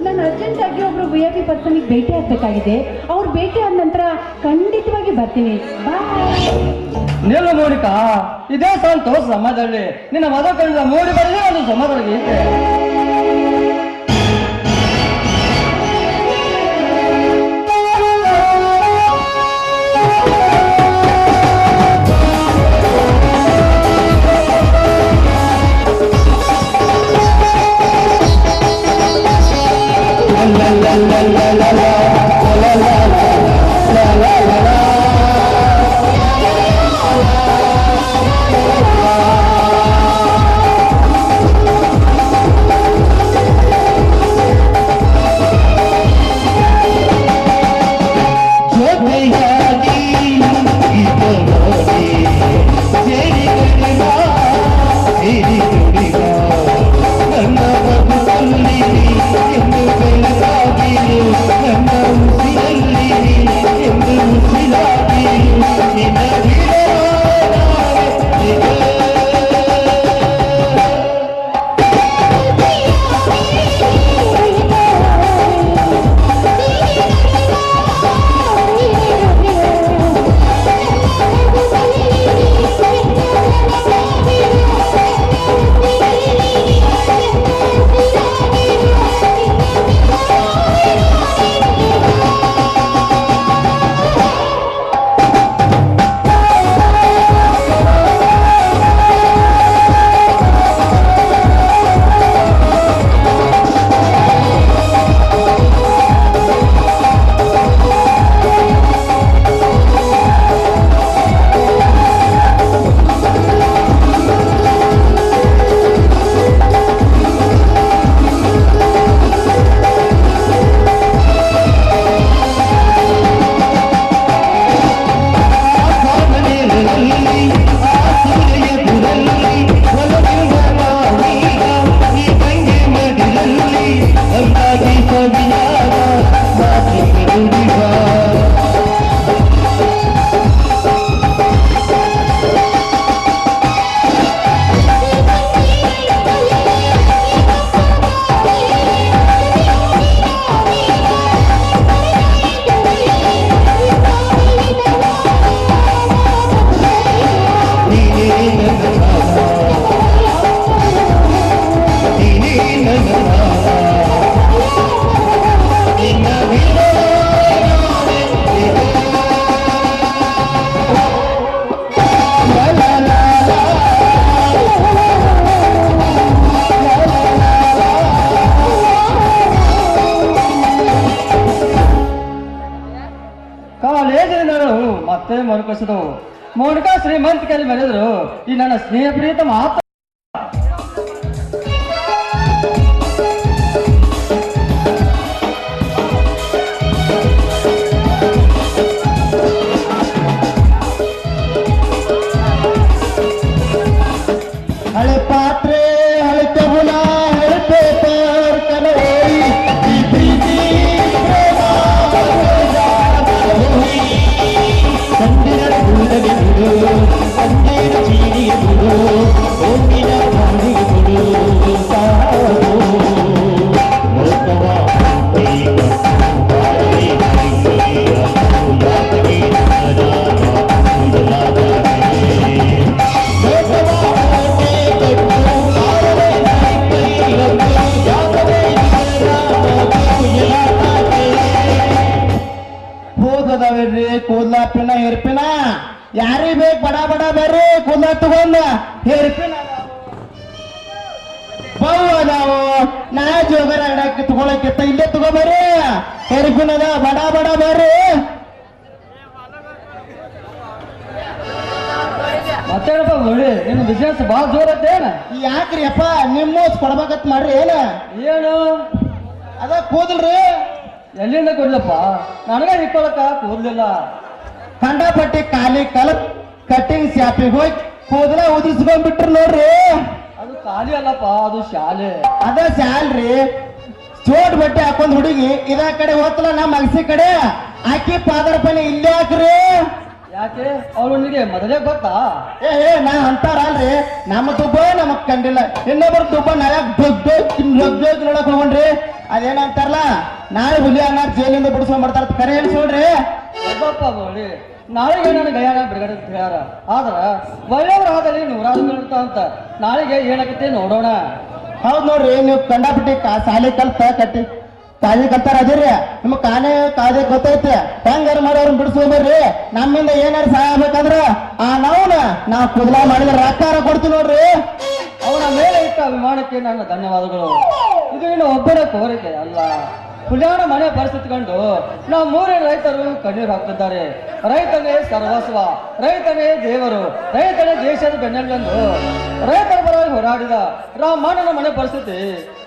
Speaker 4: ನಾನು ಅರ್ಜೆಂಟ್ ಆಗಿ ಒಬ್ರು VIP ಪರ್ಸನ್ಗೆ ಭೇಟಿ ಆಗ್ಬೇಕಾಗಿದೆ. ಅವ್ರು ಭೇಟಿ ಆದ ನಂತರ ಖಂಡಿತವಾಗಿ ಬರ್ತೀನಿ. ಬಾಯ್.
Speaker 5: ನಿಲ್ಲು ಮೋನಿಕಾ, ಇದೇ ಸಂತೋಷ ಸಮಾಜದಲ್ಲಿ ನಿನ್ನ ಮದುವೆಯಿಂದ ಮೂಡಿ ಬರಲಿ ಒಂದು ಸಮಾಜದ ಗೀತೆ. ಮತ್ತೆ ಮರುಕಳಿಸಿದವು. ಮೋನಿಕಾ ಶ್ರೀಮಂತಿಕೆಯಲ್ಲಿ ಮೆರೆದ್ರು ಈ ನನ್ನ ಸ್ನೇಹ ಪ್ರೀತ ಮಾತ್ರ.
Speaker 3: ಹಳೆ ಪಾತ್ರೆ, ಹಳೆ ಕಬುಲ, ಹಳೆ ಪೇಪರ್, ಕಲೋರಿ, ಈ ಪ್ರೀತಿ ಪ್ರೇಮ ಸಂದಿರ ಗುಡಗೆ ಬಿಡು, ಸಂದಿರ ಚೀನಿಗೆ ಬಿಡು, ಹೋಗಿನ ಮಾಡಿಗೆ ಬಿಡು, ಸಾವು ಮೋಸವ ಈಗ ಬಾಳೆ ಕೈಯ ಯಾತಗೆ ಅದಾನ ಉದಲಾದಾನೆ ಹೋದದವ್ರಿ ಕೂದ್ಲ ಪಿನ ಹೇರ್ಪಿನ ಯಾರಿಗೆ ಬೇಕು ಬಡ ಬಡ ಬರ್ರಿ ಕೂದ್ಲ ತಗೊಂಡ ಹೇರ್ಪಿನ ಬೌ ಅದಾವು ನಾ ಜೋಗರ ತಗೊಳಕ್ಕೆ ಇಲ್ಲೇ ತಗೋಬರ್ರಿ ಹೆರಿಗುಣದ ಬಡ ಬಡ ಬರ್ರಿ
Speaker 5: ಮತ್ತೇನಪ್ಪ ನೋಡಿ ನಿನ್ನ ಬಿಸ್ನೆಸ್ ಭಾಳ ಜೋರತ್ತೇನ
Speaker 3: ಯಾಕ್ರಿ ಅಪ್ಪ ನಿಮ್ಮ ಕೊಡ್ಬೇಕತ್ ಮಾಡ್ರಿ ಏನ
Speaker 5: ಏನು
Speaker 3: ಅದ ಕೂದಲ್ರಿ
Speaker 5: ಎಲ್ಲಿಂದ ಕೊಡ್ಲಪ್ಪ ನನಗ ಇಟ್ಕೊಳಕ ಕೂದ್ಲಿಲ್ಲ
Speaker 3: ಕಂಡಪಟ್ಟಿ ಖಾಲಿ ಕಲಪ್ ಕಟಿಂಗ್ ಶಾಪಿಗೆ ಹೋಗಿ ಕೂದಲ ಉದಿಸ್ಕೊಂಡ್ಬಿಟ್ರು ನೋಡ್ರಿ
Speaker 5: ಅದು ಖಾಲಿ ಅಲ್ಲಪ್ಪ ಅದು ಶಾಲೆ
Speaker 3: ಅದ ಸ್ಯಾಲ್ರಿ ಚೋಟ್ ಬಟ್ಟೆ ಹಾಕೊಂಡ್ ಹುಡುಗಿ ಇದ ಕಡೆ ಹೋಗ್ತಲ್ಲ ನಮ್ಮ ಅಗಸಿ ಕಡೆ ಆಕಿ ಪಾದರ್ಪನೆ ಇಲ್ಲೇ ಹಾಕ್ರಿ
Speaker 5: ಯಾಕೆ ಅವನಿಗೆ ಮೊದಲೇ ಗೊತ್ತಾ
Speaker 3: ಏ ನಾ ಅಂತಾರಲ್ರಿ ನಮ್ಮ ದುಬ್ಬ ನಮಗ್ ಕಂಡಿಲ್ಲ ಇನ್ನೊಬ್ಬರ ದುಬ್ಬ ನಾಯಕ್ ನೋಡಕ್ ಹೋಗ್ರಿ ಅದೇನಂತಾರಲ್ಲ ನಾಳೆ ಹುಲಿ ಅನ್ನ ಜೈಲಿಂದ ಬಿಡಿಸ್ಕೊಂಡ್ ಬರ್ತಾರ ಕರೆ ಹೇಳಿ ನೋಡ್ರಿ
Speaker 5: ಒಬ್ಬಪ್ಪ ನೋಡಿ ನಾಳೆಗೆ ನನಗೆ ಗಯಾನ ಬಿಡುಗಡೆ ಅಂತ ಹೇಳ್ಯಾರ ಆದ್ರ ಒಳ್ಳೆಯವರಾದಲ್ಲಿ ನೂರಾರು ಅಂತ ನಾಳೆಗೆ ಏನಾಗತ್ತೆ ನೋಡೋಣ
Speaker 3: ಹೌದ್ ನೋಡ್ರಿ ನೀವು ಕಂಡಾಪಟ್ಟಿ ಸಾಲಿ ಕಲ್ತ ಕಟ್ಟಿ ಕಾಲಿ ಕಲ್ತಾರ ಅದಿರಿ ನಿಮ್ ಕಾನೇ ಕಾದೆ ಗೊತ್ತೈತಿ ಹೆಂಗಾರ ಮಾಡಿ ಅವ್ರನ್ನ ಬಿಡಿಸ್ಕೊಬರ್ರಿ ನಮ್ಮಿಂದ ಏನಾರ ಸಹಾಯ ಆಗ್ಬೇಕಂದ್ರ ನಾವು ಕುದಲ ಮಾಡಿದ್ರೆ ರೊಕ್ಕಾರ ಕೊಡ್ತೀವಿ ನೋಡ್ರಿ
Speaker 5: ಅವನ ಮೇಲೆ ಇಟ್ಟ ಅಭಿಮಾನಕ್ಕೆ ನನ್ನ ಧನ್ಯವಾದಗಳು ಇದು ಇನ್ನು ಒಬ್ಬರ ಕೋರಿಕೆ ಅಲ್ಲ ಹುಲಿಯಾಣ ಮನೆ ಪರಿಸ್ಥಿತಿ ಕಂಡು ನಾವು ಮೂರಿನ ರೈತರು ಕಣ್ಣೀರು ಹಾಕ್ತಿದ್ದಾರೆ ರೈತನೇ ಸರ್ವಸ್ವ ರೈತನೇ ದೇವರು ರೈತನೇ ದೇಶದ ಬೆನ್ನೆಲುಬೆಂದು ರೈತರ ಪರವಾಗಿ ಹೋರಾಡಿದ ರಾಮಣ್ಣನ ಮನೆ ಪರಿಸ್ಥಿತಿ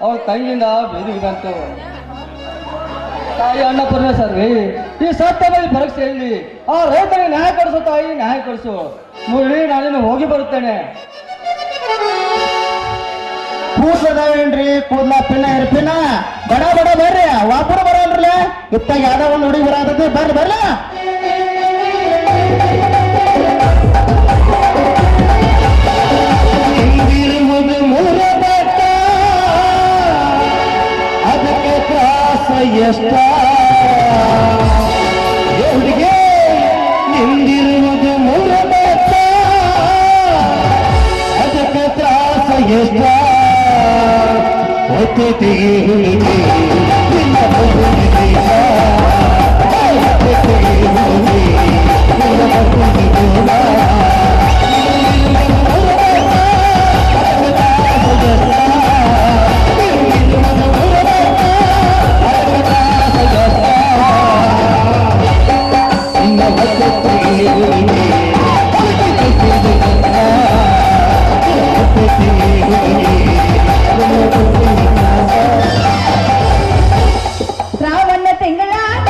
Speaker 5: ಅವಳ ಕೈಯಿಂದ ಬೀದಿಗೆ ಬಂತು ತಾಯಿ ಅನ್ನಪೂರ್ಣೇಶ್ವರಿ ಈ ಸತ್ಯವಾಗಿ ಪರೀಕ್ಷೆಯಲ್ಲಿ ಆ ರೈತರಿಗೆ ನ್ಯಾಯ ಕೊಡಿಸು ತಾಯಿ ನ್ಯಾಯ ಕೊಡಿಸು ಮುರಳಿ ನಾನಿನ್ನು ಹೋಗಿ ಬರುತ್ತೇನೆ
Speaker 3: ಕೂದಲದಾವೇನ್ರಿ ಕೂದ್ಲ ಪಿನ್ನ ಇರ್ಪಿನ ಬಡ ಬಡ ಬರ್ರಿ ಒಬ್ಬರು ಬರಲ್ರಲ್ಲ ಇತ್ತಾಗ ಯಾವ್ದೋ ಒಂದು ಹುಡುಗಿ ಬರತೈತಿ ಬರ್ರಿ ಬರ್ಲ ಅದಕ್ಕೆ ತ್ರಾಸ ಎಷ್ಟ ಹುಡುಗಿ ನಿಂದಿರುವುದು ಮೂರ ಬೆಟ್ಟ ಅದಕ್ಕೆ ತ್ರಾಸ ಎಷ್ಟ ಹೊತ್ತು ತೆಗೆಯುವುದು
Speaker 1: ಶ್ರಾವಣ ತಿಂಗಳಾಗ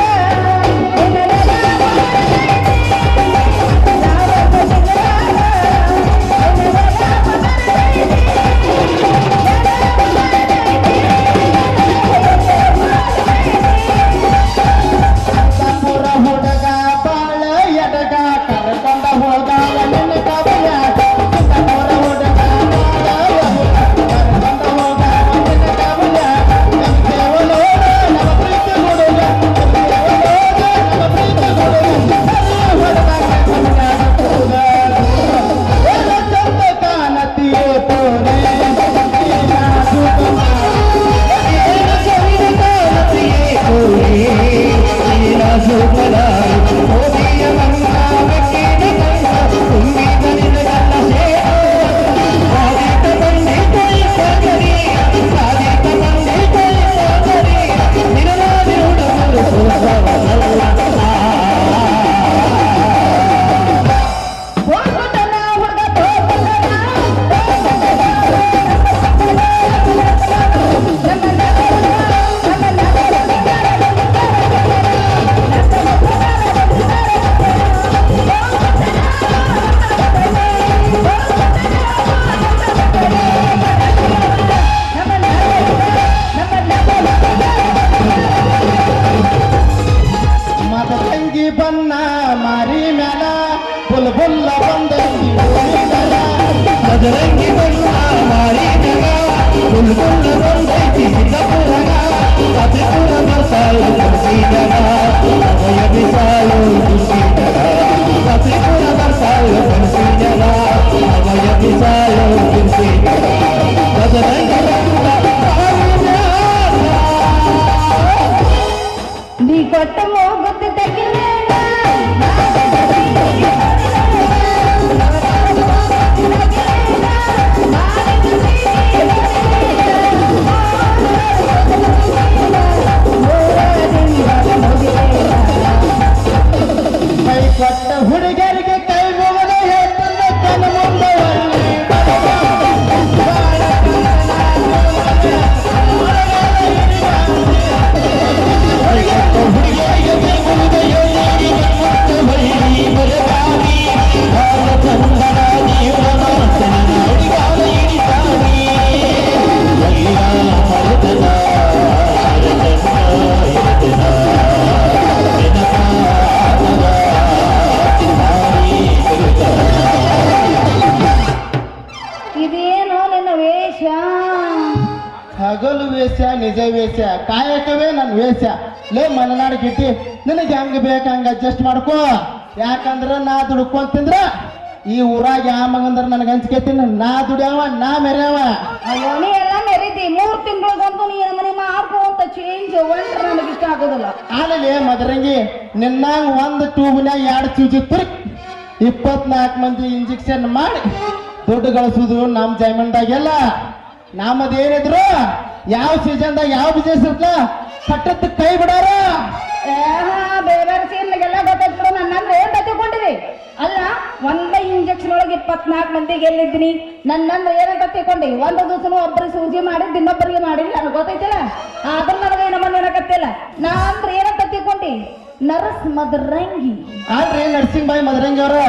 Speaker 3: ಹುಡುಗ ಬಾಳ ಎಡಗ ಕರ್ಕೊಂಡ ಹೋದವ ನಿನ್ನ ಕವಿಯ ಹುಡುಗ ಬಾಳ ಕರ್ಕೊಂಡ ಹೋದವ ನಿನ್ನ ಕವಿಯ ನಮ್ಮ ಪ್ರೀತಿ ಹುಡುಗ ನಮ್ಮ ಪ್ರೀತಿ ಹುಡುಗ ಚಂದ ಕಾಣತಿಯೋ ತೋರೆ ಮದರಂಗಿ ಬನ್ನ ಮಾರಿ ಮ್ಯಾಲ ಬುಲ್ ಬುಲ್ಲ ಬಂದೈತಿ ಮದರಂಗಿ ಬನ್ನ ಮಾರಿ ಮ್ಯಾಲ ಬುಲ್ ಬುಲ್ಲ ಬಂದೈತಿ ಸಿದ್ದಪುರಗ ಅತಿಪುರ ಬಸಾಲು ಕಸಿದಗ ಅವಯ ಬಿಸಾಲು ಕುಸಿದಗ ಅತಿಪುರ ಬಸಾಲು ಕಸಿದಗ ಅವಯ ಬಿಸಾಲು ಕುಸಿದಗ ಮದರಂಗಿ
Speaker 1: ನೀ ಕೊಟ್ಟ ಹೋಗುತ್ತೆ
Speaker 3: ವೇಷ ನಿಜ ವೇಷ ಕಾಯಕವೇ ನನ್ನ ವೇಷ ಲೇ ಮಲೆನಾಡು ಗಿಟ್ಟಿ ನಿನಗೆ ಹೆಂಗ್ ಬೇಕ ಹಂಗ ಅಡ್ಜಸ್ಟ್ ಮಾಡ್ಕೋ ಯಾಕಂದ್ರ ನಾ ದುಡ್ಕೊಂತಿಂದ್ರ ಈ ಊರಾಗ ಯಾವ ಮಗಂದ್ರ ನನಗೆ ಹಂಚ್ಕೇತೀನಿ ನಾ ದುಡಿಯವ ನಾ ಮೆರೆಯವ
Speaker 1: ಅಯ್ಯೋ ನೀ ಎಲ್ಲ ಮೆರೀತಿ 3 ತಿಂಗಳಿಗಂತೂ ನೀ ಮನೆ ಮಾಡ್ಕೋ ಅಂತ ಚೇಂಜ್ ಒಂಟ್ರೆ ನನಗೆ ಇಷ್ಟ ಆಗೋದಿಲ್ಲ.
Speaker 3: ಆಮೇಲೆ ಮದರಂಗಿ ನಿನ್ನಂಗ ಒಂದು ಟ್ಯೂಬ್ನ್ಯಾಗ 2 ಚೂಜಿ ತುರ್ಕ್ 24 ಮಂದಿ ಇಂಜೆಕ್ಷನ್ ಮಾಡಿ ದುಡ್ಡು ಗಳಿಸುದು ನಮ್ಮ ಜಮೀನ್ದಾಗೆಲ್ಲ ನಮ್ಮದೇನಿದ್ರು ಯಾವ ಸೀಸನ್ದಾಗ ಯಾವ ಬಿಸ್ನೆಸ್ ಇರ್ತಲ್ಲ ಕಟ್ಟದ ಕೈ ಬಿಡಾರ
Speaker 1: ಬೇರೆ ಸೀನ್ಗೆಲ್ಲ ಗೊತ್ತಾಗ್ತದೆ. ನನ್ನಂದ್ರೆ ಏನ್ ತಗೊಂಡಿರಿ ಅಲ್ಲ ಒಂದ ಇಂಜೆಕ್ಷನ್ ಒಳಗೆ 24 ಮಂದಿಗೆ ಎಲ್ಲಿದ್ದೀನಿ ನನ್ನಂದ್ರೆ ಏನಂತ ತಿಳ್ಕೊಂಡಿ ಒಂದು ದಿವಸನೂ ಒಬ್ಬರಿಗೆ ಸೂಜಿ ಮಾಡಿದ್ದು ಇನ್ನೊಬ್ಬರಿಗೆ ಮಾಡಿಲ್ಲ ನನಗೆ ಗೊತ್ತೈತಿಲ್ಲ ಆದ್ರೂ ನನಗೆ ನಮ್ಮನ್ನ ಏನಕತ್ತಿಲ್ಲ ನಾ ಅಂದ್ರೆ ಏನಂತ ತಿಳ್ಕೊಂಡಿ ನರ್ಸ್ ಮದರಂಗಿ
Speaker 3: ಆದ್ರೆ ನರ್ಸಿಂಗ್ ಬಾಯ್ ಮದರಂಗಿ ಅವ್ರ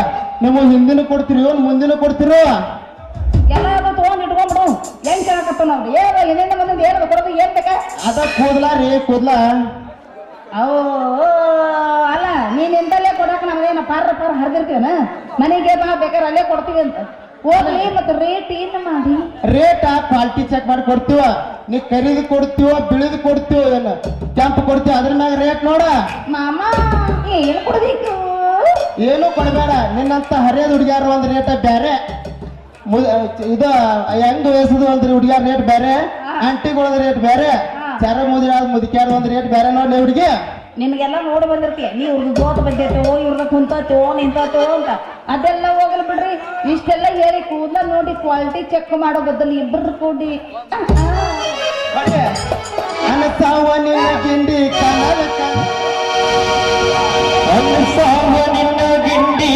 Speaker 3: ನೀವು ಹಿಂದಿನ ಕೊಡ್ತಿರೋ ಮುಂದಿನ ಕೊಡ್ತಿರೋ
Speaker 1: ಎಲ್ಲ ತಗೊಂಡ್ ಇಟ್ಕೊಂಡ್ಬಿಡು ಹೆಂಗ್ ಕೇಳಕತ್ತ ನಾವು ಏನ ಇನ್ನೇನ ಮಂದಿ ಏನು ಕೊಡೋದು ಏನ್ ಬೇಕ
Speaker 3: ಅದ ಕೂದ್ಲಾ ರೀ ಕೂದ್ಲಾ
Speaker 1: ಅವು ಅಲ್ಲ ನೀನ್ ಇಂದಲ್ಲೇ ಕೊಡಕ್ ನಾವೇನ ಪಾರ ಹರಿದಿರ್ತೀವನ ಮನೆಗೆ ಬಾ ಬೇಕಾದ್ರೆ ಅಲ್ಲೇ ಕೊಡ್ತೀವಿ ಅಂತ ಹೋಗ್ಲಿ ಮತ್ತೆ ರೇಟ್ ಏನ್ ಮಾಡಿ
Speaker 3: ರೇಟ್ ಕ್ವಾಲಿಟಿ ಚೆಕ್ ಮಾಡಿ ಕೊಡ್ತೀವ ನೀ ಕರಿದು ಕೊಡ್ತೀವ ಬಿಳಿದು ಕೊಡ್ತೀವ ಏನು ಕೆಂಪು ಕೊಡ್ತೀವ ಅದ್ರ ಮ್ಯಾಗ ರೇಟ್ ನೋಡ
Speaker 1: ಮಾಮ ಏನ್ ಕೊಡ್ಬೇಕು
Speaker 3: ಏನು ಕೊಡಬೇಡ ನಿನ್ನಂತ ಹರಿಯದ ಹುಡುಗಿಯಾರ ಒಂದ್ ರೇಟ್ ಬೇರೆ ಇದು ಹೆಂಗ್ ವಯಸ್ಸದು ಒಂದ್ ಹುಡುಗಿಯಾರ ರೇಟ್ ಬೇರೆ ಆಂಟಿಗಳದ ರೇಟ್ ಬೇರೆ ಚರ ಮುದುಕ್ಯಾರ ಒಂದ್ ರೇಟ್ ಬೇರೆ ನೋಡಿ ಹುಡುಗಿ
Speaker 1: ನಿನ್ಗೆಲ್ಲ ನೋಡಿ ಬಂದಿರ್ತೀಯ ನೀ ಇವ್ರದ್ದು ಜೋತ್ ಬಂದೈತೋ ಇವ್ರನ್ನ ಕುಂತೋ ನಿಂತೋ ಅಂತ ಅದೆಲ್ಲ ಹೋಗಲ್ ಬಿಡ್ರಿ ಇಷ್ಟೆಲ್ಲ ಹೇಳಿ ಕೂದಲ ನೋಡಿ ಕ್ವಾಲಿಟಿ ಚೆಕ್ ಮಾಡೋ ಬದಲು ಇಬ್ಬರು ಕೂಡಿ
Speaker 3: ಅನಸಾವ ನಿನ್ನ ಗಿಂಡಿ
Speaker 2: ಅನಸಾವ ನಿನ್ನ ಗಿಂಡಿ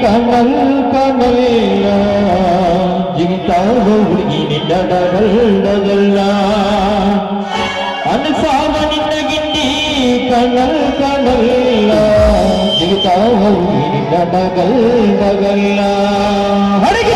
Speaker 2: ಕನಲ್ ಕನಲ್ಲ ಜಿಗಿತಾವ ಹುಡುಗಿ ನಿನ್ನಡಗಲ್ಲ ಅನಸಾವ ನಿನ್ನ ಗಿಂಡಿ ಕನಲ್ ಕನಲ್ಲ ಜಿಗಿತಾವ ಹುಡುಗಿ ನಿನ್ನಡಗಲ್ಲ ಹಡಗಿ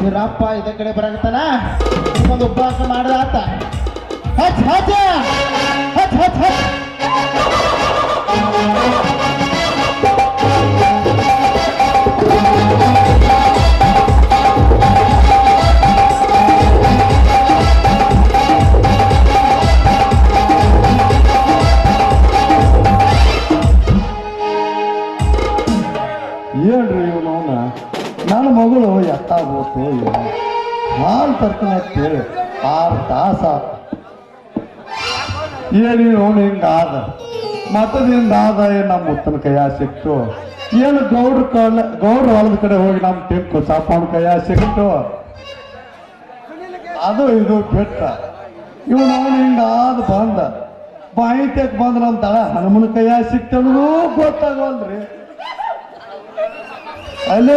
Speaker 3: ಇರಪ್ಪ ಇದ ಕಡೆ ಬರಾಕತ್ತಾನ ಒಂದು ಉಪವಾಸ ಮಾಡ್ದ ಆತ ಹಚ್ ಹಚ್ ಹಚ್ ಹಚ್ ಹಚ್
Speaker 2: ಏನ್ರಿ ಇವನು ನನ್ನ ಮಗ ಮಗಳು ಎತ್ತ ಹೋತು ಹಾಲು ತರ್ತಾನೆ ಅಂತೇಳಿ 6 ತಾಸ ಏನಿ ನೋಡಿ ಹಿಂಗಾದ ಮತದಿಂದ ಆದ ನಮ್ಮ ಮುತ್ತನ ಕೈಯ ಸಿಕ್ತು ಏನು ಗೌಡ್ರ ಹೊಲದ ಕಡೆ ಹೋಗಿ ನಮ್ಮ ಟೆಂಕು ಸಾಪವನ ಕೈಯ ಸಿಕ್ತು ಅದು ಇದು ಬಿಟ್ಟ ಇವ್ ನೋಡಿ ಹಿಂಗಾದ ಬಂದ ಬಾಯಿತ್ಯಾಕ ಬಂದ ನಮ್ಮ ತಳ ಹನುಮನ ಕೈಯ ಸಿಕ್ತನೂ ಗೊತ್ತಾಗವಲ್ರಿ ಅಲ್ಲೇ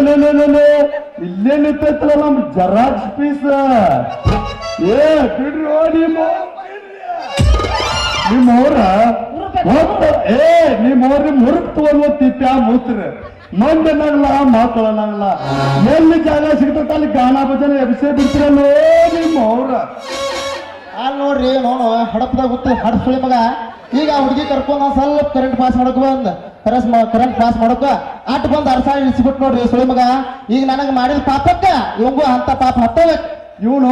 Speaker 2: ಇಲ್ಲೇ ನಿಂತೈತಲ್ಲ ನಮ್ ಜರಾಕ್ಸ್ ಪೀಸ್ ಏ ಬಿಡ್ರಿ ನಿಮ್ಮವ್ರ ನಿಮ್ಮವ್ರಿ ಮುರುಕ್ ತಗೊಂಡ್ ತಿಪ್ಪ ಮೂತ್ರ ಮಂದಿನಾಗಲ್ಲ ಮಾತಾಡೋನಾಗಲ್ಲ ಎಲ್ಲಿ ಜಾಗ ಸಿಗ್ತೈತೆ ಅಲ್ಲಿ ಗಾನ ಭಜನೆ ಎಬ್ಸೆ ಬಿಡ್ತಿರಲ್ಲೋ ನಿಮ್ಮವ್ರ
Speaker 3: ಅಲ್ಲಿ ನೋಡ್ರಿ ನೋಡು ಹಡಪದಾಗ ಗೊತ್ತು ಹಡಸುಳಿ ಮಗ ಈಗ ಹುಡುಗಿ ಕರ್ಕೊಂಡು ಸ್ವಲ್ಪ ಕರೆಂಟ್ ಪಾಸ್ ಮಾಡಕ್ ಬಂದ್ ಕರೆಂಟ್ ಪಾಸ್ ಮಾಡಕ ಅಟ್ ಬಂದ್ ಅರ್ಸ ಇಳಿಸ್ಬಿಟ್ಟು ನೋಡ್ರಿ ಸುಳಿ ಮಗ ಈಗ ನನಗೆ ಮಾಡಿದ ಪಾಪಕ್ಕ ಇವಂಗು ಅಂತ ಪಾಪ ಹತ್ತಬೇಕು
Speaker 2: ಇವನು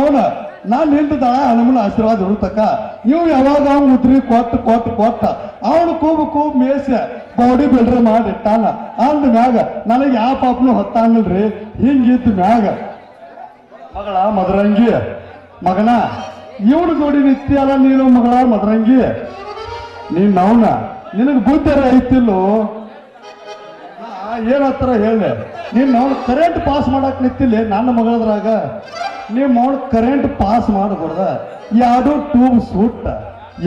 Speaker 2: ನಾನ್ ನಿಂತದ ಹನುಮನ ಆಶೀರ್ವಾದ ಇರುತ್ತಕ್ಕ ಇವ್ ಯಾವಾಗ ಅವ್ನು ಉದ್ರಿ ಕೊಟ್ಟ ಅವನು ಕೂಬು ಮೇಸ ಬಾಡಿ ಬಿಲ್ಡ್ರ್ ಮಾಡಿಟ್ಟಾನ ಅಂದ ಮ್ಯಾಗ ನನಗೆ ಯಾವ ಪಾಪನು ಹೊತ್ತಾನಲ್ರಿ ಹಿಂಗಿತ್ತು ಮ್ಯಾಗ ಮಗಳ ಮದರಂಗಿ ಮಗನ ಇವನು ಜೋಡಿ ನಿತ್ಯಲ್ಲ ನೀನು ಮಗಳ ಮದರಂಗಿ ನೀನ್ ನವನ ನಿನಗೆ ಬುದ್ಧಿ ಐತಿಲ್ಲೋ ಏನತ್ತರ ಹೇಳಿ ನೀನ್ ಅವ್ನು ಕರೆಂಟ್ ಪಾಸ್ ಮಾಡಕ್ ನಿಂತಿಲ್ಲ ನನ್ನ ಮಗಳದ್ರಾಗ ನೀವು ಅವ್ನು ಕರೆಂಟ್ ಪಾಸ್ ಮಾಡಬಾರ್ದ ಯಾವ್ದೋ ಟ್ಯೂಬ್ ಸುಟ್ಟ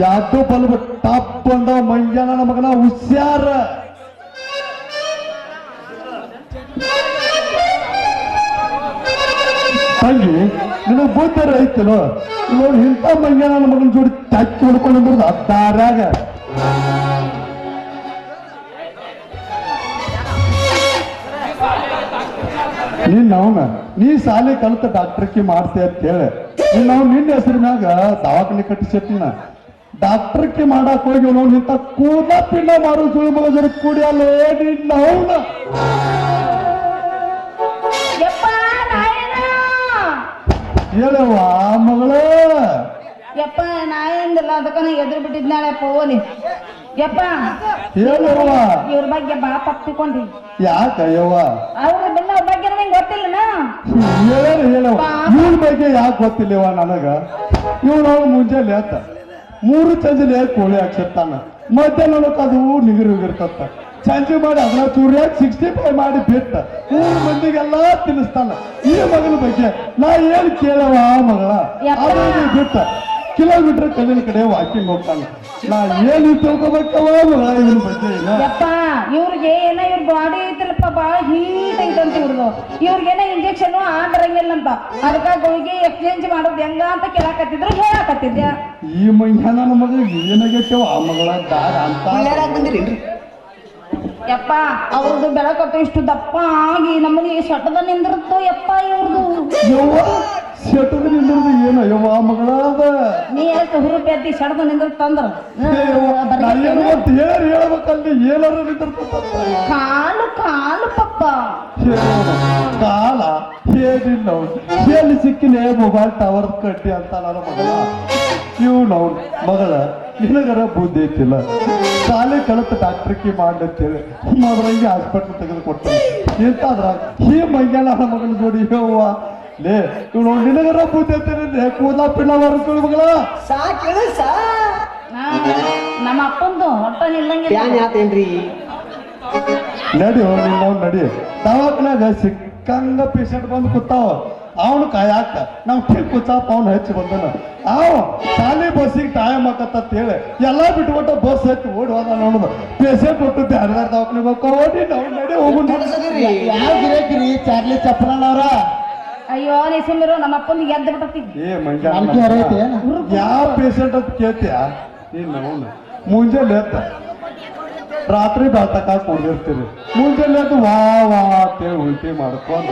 Speaker 2: ಯಾವ್ದೋ ಬಲ್ಬ್ ಟಾಪ್ ಬಂದ ಮಂಜ ನನ್ನ ಮಗನ ಹುಷಾರ ತಂಗಿ ನಿನಗೆ ಬುದ್ಧಿ ಐತಿಲ್ಲೋ ನೋಡಿ ಇಂಥ ಮಂಜ ನನ್ನ ಮಗನ ಜೋಡಿ ತಚ್ಚಿ ಹೊಡ್ಕೊಂಡು ಅದ್ದಾರ್ಯಾಗ ನೀ ಶಾಲೆ ಕಲಿತ ಡಾಕ್ಟರ್ಕಿ ಮಾಡ್ತೀಯ ಅಂತ ಹೇಳಿ ನಿನ್ನ ಹೆಸರು ಮ್ಯಾಗ ದವಾಖಾನೆ ಕಟ್ಟಿಸಿಟ್ಟಿನ ಡಾಕ್ಟರ್ಕಿ ಮಾಡಕ್ ಹೋಗಿ ನಾವು ಇಂಥ ಕೂದ ಪಿಂಡ ಮಾರು ಸುಳಿ ಮಗ ಜೊತೆ ಕುಡಿಯಲ್ಲ ನಿನ್ನ ಹೇಳವ್ವ ಮಗಳ
Speaker 1: ಯಪ್ಪ ನಾಯಿಂದಿಲ್ಲ ಅದಕ್ಕ ಎದುರು ಬಿಟ್ಟಿದ್ನಾಳೆ ಪೋಲಿ ಯಪ್ಪ
Speaker 2: ಹೇಳವ್ವ
Speaker 1: ಇವ್ರ ಬಗ್ಗೆ ಬಾ ತಪ್ಪಿಕೊಂಡಿ
Speaker 2: ಯಾಕ ಯವ್ವ
Speaker 1: ಅವ್ರ ಬಗ್ಗೆ ನಂಗೆ ಗೊತ್ತಿಲ್ಲನ
Speaker 2: ಹೇಳವ್ವ ಇವ್ರ ಬಗ್ಗೆ ಯಾಕೆ ಗೊತ್ತಿಲ್ಲವ ನನಗ ಇವ್ನು ಮುಂಜಾನೆ ಆತ 3 ಚಂಜಲೆ ಕೋಳಿ ಹಾಕ್ಸಿರ್ತಾನ ಮಧ್ಯಾಹ್ನ ಅದು ನಿಗಿರುಗಿರ್ತತ್ತ ಸಂಜೆ ಮಾಡಿ ಅದನ್ನ ಚೂರ್ಯಾಗ 65 ಮಾಡಿ ಬಿಟ್ಟ 3 ಮಂದಿಗೆಲ್ಲ ತಿನ್ನಿಸ್ತಾನ ಈ ಮಗನ ಬಗ್ಗೆ ನಾ ಏನ್ ಕೇಳವ ಮಗಳ ಅದು ಬಿಟ್ಟ ಕಿಲೋಮೀಟರ್ ಕಲ್ಲಿನ ಕಡೆ ವಾಕಿಂಗ್ ಹೋಗ್ತಾನೆ ನಾ ಏನು ತಿಳ್ಕೊಬೇಕವ ಮಗಳ ಇವನ ಬಗ್ಗೆ
Speaker 1: ಯಪ್ಪ ಇವ್ರಿಗೆ ಏನ ಇವ್ರ ಬಾಡಿ ಐತಲ್ಲಪ್ಪ ಬಾಳ ಹೀಟ್ ಐತಂತ ಇವ್ರಿಗೇನ ಇಂಜೆಕ್ಷನ್ ಬರಂಗಿಲ್ಲ ಅಂತ ಅದಕ್ಕಾಗಿ ಹೋಗಿ ಎಕ್ಸ್ಚೇಂಜ್ ಮಾಡೋದು ಹೆಂಗ ಅಂತ ಕೇಳಾಕತ್ತಿದ್ರು ಹೇಳಾಕತ್ತಿದ್ಯಾ
Speaker 2: ಈ ಮೈಯ ನನ್ನ ಮಗಳಿಗೆ ಏನಾಗೈತವ ಆ ಮಗಳ ದಾರ ಅಂತ
Speaker 1: ಯಪ್ಪ ಅವ್ರದ್ದು ಬೆಳಕಟ್ಟು ಇಷ್ಟು ದಪ್ಪ ಆಗಿ ನಮಗೆ ಶಟದ ನಿಂದಿರುತ್ತೋ ಯಪ್ಪ ಇವ್ರದು
Speaker 2: ಶಟದ ನಿಂದಿರೋದು ಏನು ಯವ್ವ ಮಗಳ
Speaker 1: ನೀ ಎಷ್ಟು ಹುರುಪಿ ಅತ್ತಿ ಶಟದ ನಿಂದಿರುತ್ತಂದ್ರ
Speaker 2: ಹೇಳ್ಬೇಕಲ್ಲಿ ಏನಾರು ನಿಂದಿರ್ತ
Speaker 1: ಕಾಲು ಕಾಲು ಪಪ್ಪ
Speaker 2: ಕಾಲ ಏನಿಲ್ಲ ಎಲ್ಲಿ ಸಿಕ್ಕಿಲ್ಲ ಮೊಬೈಲ್ ಟವರ್ ಕಟ್ಟಿ ಅಂತ ನನ್ನ ಮಗಳ ಇವ್ನು ಮಗಳ ನಿನಗರ ಬುದ್ಧಿ ಐತಿಲ್ಲ ಶಾಲೆ ಕಲಿತ ಡಾಕ್ಟರ್ಕಿ ಮಾಡ್ಲತ್ತೇಳಿ ಮದ್ರಂಗಿ ಹಾಸ್ಪಿಟ್ಲ್ ತೆಗೆದುಕೊಡ್ತಾನೆ ಇಂತಾದ್ರಾಗ ಈ ಮಂಗ್ಯಾನ ಮಗನ ಜೋಡಿ ಯವ್ವ ಲೇ ಇವ್ನು ನಿನಗರ ಬುದ್ಧಿ ಐತಿ ಕೂದಲ ಪಿಲ್ಲ ಬರ್ಕೊಳ್ಳಿ ಮಗಳ
Speaker 1: ನಮ್ಮ ಅಪ್ಪಂದು ಹೊಟ್ಟ ನಿಲ್ಲಂಗಿಲ್ಲ
Speaker 2: ನಡಿ ನಡಿ ದವಾಖಾನ್ಯಾಗ ಸಿಕ್ಕಂಗ ಪೇಷಂಟ್ ಬಂದು ಕೂತಾವ ಅವನು ಕಾಯಾಕ ನಾವು ಠಿಕ್ ಕೂತಾಪ ಅವ್ನು ಹಚ್ಚಿ ಬಂದನ ಅವ ಶಾಲೆ ಬಸ್ಸಿಗೆ ಟೈಮ್ ಆಕತ್ತ ಹೇಳಿ ಎಲ್ಲ ಬಿಟ್ಬಿಟ್ಟು ಬಸ್ ಹಚ್ಚಿ ಓಡಿ ಹೋದ ನೋಡುದು ಪೇಷಂಟ್ ಕೊಟ್ಟು ಬ್ಯಾರೆ ದವಾಖಾನೆ ಓಡಿ ನಾವು ನಡಿ ಹೋಗು
Speaker 3: ಯಾವ ಗಿರಾಕಿರಿ ಚಾರ್ಲಿ ಚಪ್ಪನವ್ರ
Speaker 1: ಅಯ್ಯೋ ನಿಸಮಿರು ನಮ್ಮ ಅಪ್ಪಂದು ಎದ್ದು ಬಿಟ್ಟತಿ
Speaker 2: ಏ ಮಂಜ ಯಾವ ಪೇಷಂಟ್ ಅಂತ ಕೇಳ್ತೀಯ ನೀನು ಅವನು ಮುಂಜಾನೆ ಎತ್ತ ರಾತ್ರಿ ಬೆಳ್ತಕ ಕುಡಿದಿರ್ತೀರಿ ಮುಂಜಾನೆ ಅದು ವಾ ಅಂತೇಳಿ ಉಲ್ಟಿ ಮಾಡ್ಕೊಂಡ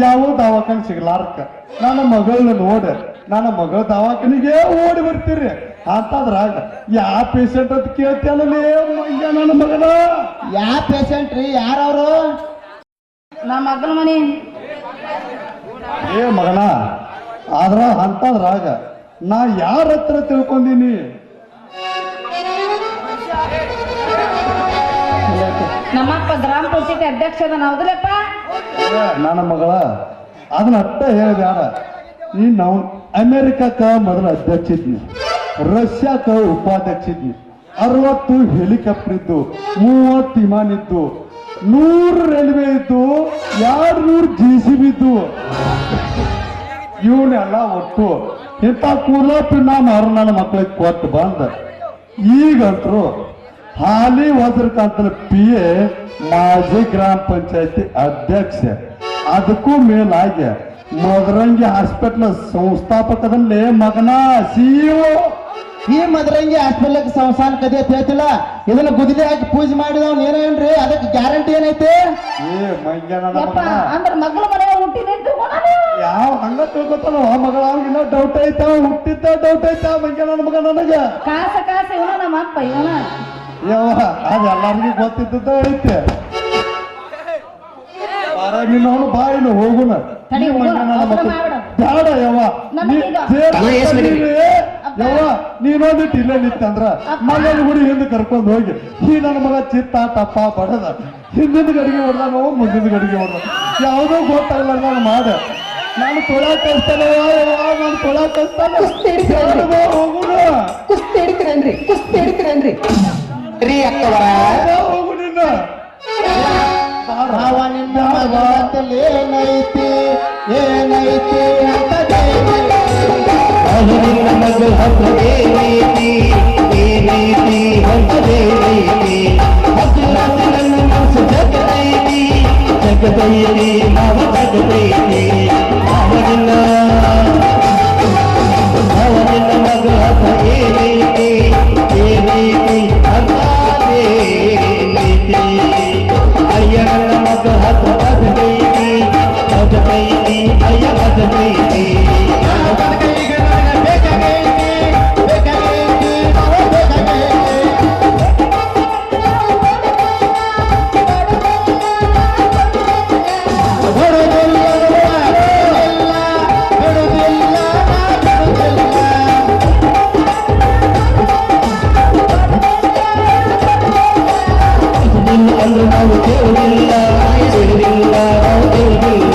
Speaker 2: ಯಾವ ದವಾಖಾನೆ ಸಿಗ್ಲಾರ್ಕ ನನ್ನ ಮಗಳನ್ನ ನೋಡ ನನ್ನ ಮಗಳ ದವಾಖಾನಿಗೆ ಓಡಿ ಬರ್ತೀರಿ ಅಂತದ್ರಾಗ ಯಾವ ಪೇಷಂಟ್ ಅಂತ ಕೇಳ್ತೀಯಲ್ಲ ಮಂಜ ನನ್ನ ಮಗನ
Speaker 3: ಯಾವ ಪೇಷಂಟ್ ರೀ ಯಾರವ್ರು
Speaker 1: ನಮ್ಮ ಮಗನ ಮನಿ
Speaker 2: ಏ ಮಗನ ಆದ್ರ ಅಂತದ್ರಾಗ ನಾ ಯಾರ ಹತ್ರ ತಿಳ್ಕೊಂಡೀನಿ
Speaker 1: ನಮ್ಮಪ್ಪ ಗ್ರಾಮ ಪಂಚಾಯತಿ ಅಧ್ಯಕ್ಷ ಅದನ ಹೌದಲ್ಲಪ್ಪ
Speaker 2: ನನ್ನ ಮಗಳ
Speaker 6: ಅದನ್ನ ಅಟ್ಟ ಹೇಳಬೇಡ. ನೀ ನಾವು ಅಮೆರಿಕಕ್ಕ ಮೊದಲ ಅಧ್ಯಕ್ಷ ಇದ್ನಿ, ರಷ್ಯಾಕ್ಕ ಉಪಾಧ್ಯಕ್ಷ ಇದ್ನಿ, 60 ಹೆಲಿಕಾಪ್ಟರ್ ಇದ್ದು, 30 ವಿಮಾನ ಇದ್ದು, 100 ರೈಲ್ವೆ ಇದ್ದು, 200 JCB ಇದ್ದು. ಇವನ್ನೆಲ್ಲ ಒಟ್ಟು ಇಂಥ ಕೂಲ ಪಿನ್ನ ಮಾರು ನನ್ನ ಮಕ್ಕಳಿಗೆ ಕೊಟ್ಟು ಬಂದ. ಈಗಂತರು ಹಾಲಿ ವಜ್ರಕಾಂತನ PA ಮಾಜಿ ಗ್ರಾಮ ಪಂಚಾಯತಿ ಅಧ್ಯಕ್ಷ, ಅದಕ್ಕೂ ಮೇಲಾಗಿ ಮದರಂಗಿ ಹಾಸ್ಪಿಟಲ್ ಸಂಸ್ಥಾಪಕದಲ್ಲಿ ಮಗನ CEO.
Speaker 3: ಈ ಮದರಂಗಿ ಹಾಸ್ಪಿಟಲ್ ಸಂಸ್ಥಾನ ಕದಿ ಅಂತ ಹೇಳ್ತಿಲ್ಲ, ಇದನ್ನ ಗುದಿಲಿ ಹಾಕಿ ಪೂಜೆ ಮಾಡಿದವ್ ಏನೇನ್ರಿ, ಅದಕ್ಕೆ ಗ್ಯಾರಂಟಿ ಏನೈತಿ?
Speaker 6: ಏ ಮಂಗ್ಯ ನನ್ನ
Speaker 1: ಯಪ್ಪ
Speaker 6: ಮಗನ
Speaker 1: ಅಂದ್ರ ಮಗಳ ಮನೆ ಹುಟ್ಟಿನಿಂತು
Speaker 6: ಯಾವ ಹಂಗ ತಿಳ್ಕೊತಾನ ಮಗಳ, ಅವ್ನಿಗಿನ್ನ ಡೌಟ್ ಐತಾ, ಹುಟ್ಟಿದ್ದ ಡೌಟ್ ಐತಾ ಮಂಗ್ಯ ನನ್ನ ಮಗ ನನಗ.
Speaker 1: ಕಾಸ ಇವನ ನಮ್ಮ ಅಪ್ಪ ಇವನ.
Speaker 6: ಯವ್ವ ಅದು ಎಲ್ಲರಿಗೂ ಗೊತ್ತಿದ್ದದ ಐತೆ. ನೀನು ಬಾಯಿನ ಹೋಗುನ
Speaker 1: ತಡಿ, ಹೋಗು, ಅವಸರ ಮಾಡ್ಬೇಡ.
Speaker 6: ಬೇಡ ಯವ್ವ,
Speaker 1: ನನಗೀಗ
Speaker 6: ಯವ್ವ ನೀನೊಂದಿಟ್ಟು ಇಲ್ಲೇ ನಿತ್ತಂದ್ರ ಮನೇಲಿ ಗುಡಿ ಹಿಂದೆ ಕರ್ಕೊಂಡು ಹೋಗಿ ಈ ನನ್ನ ಮಗ ಚಿತ್ತ ತಪ್ಪ ಬಡದ ಹಿಂದಿನ ಗಡಿಗೆ ಹೊಡೆದ ನಾವು ಮುಂದಿನ ಗಡಿಗೆ ಹೊಡೆದ ಯಾವುದೋ ಗೊತ್ತಾಗಲ್ಲ ನಾನು ಮಾಡ. ನಾನು ತೊಳಕ್ ಕಳಿಸ್ತಾನೆ, ನಾನು ತೊಳಕ್ ಕಳಿಸ್ತಾನೆ. ಹೋಗುಣ
Speaker 4: ಕುಸ್ತಿ ಹಿಡಿತೀರೇನ್ರಿ
Speaker 3: ರೀ ಅಕ್ಕವರ
Speaker 6: ಹೋಗು ನಿನ್ನ
Speaker 3: ಭಾವ ನಿನ್ನ ಮಗದಲ್ಲಿ ಏನೈತಿ ಏನೈತಿ ಅಂತ
Speaker 2: ಜಗದೈತಿ ಮಾವ ಜಗದೈತಿ ಅವನಿಲ್ಲ ಮಗ ಏನೈತಿ ಏನೈತಿ ಅಂತಾನೇ ಅಯ್ಯಗಳ ಮಗ ಹತ್ರ ಬದಲೈತಿ ಬದಲೈತಿ ಅಯ್ಯ ಬದಲೈತಿ ನಾವು ಕೇಳುವುದಿಲ್ಲ ಕೇಳುವುದಿಲ್ಲ ನಾವು ಕೇಳುವುದಿಲ್ಲ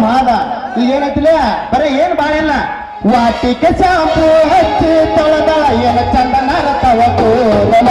Speaker 3: ಮಾದ ಈಗ ಏನೈತಿಲ್ಲ ಬರೀ ಏನ್ ಬಾಳಿಲ್ಲ ವಾಟಿಕೆ ಚಾಂಪು ಹಚ್ಚಿ ತೊಳೆದ ಏನ ಚಂದನ ರತವ ಕೂದಲ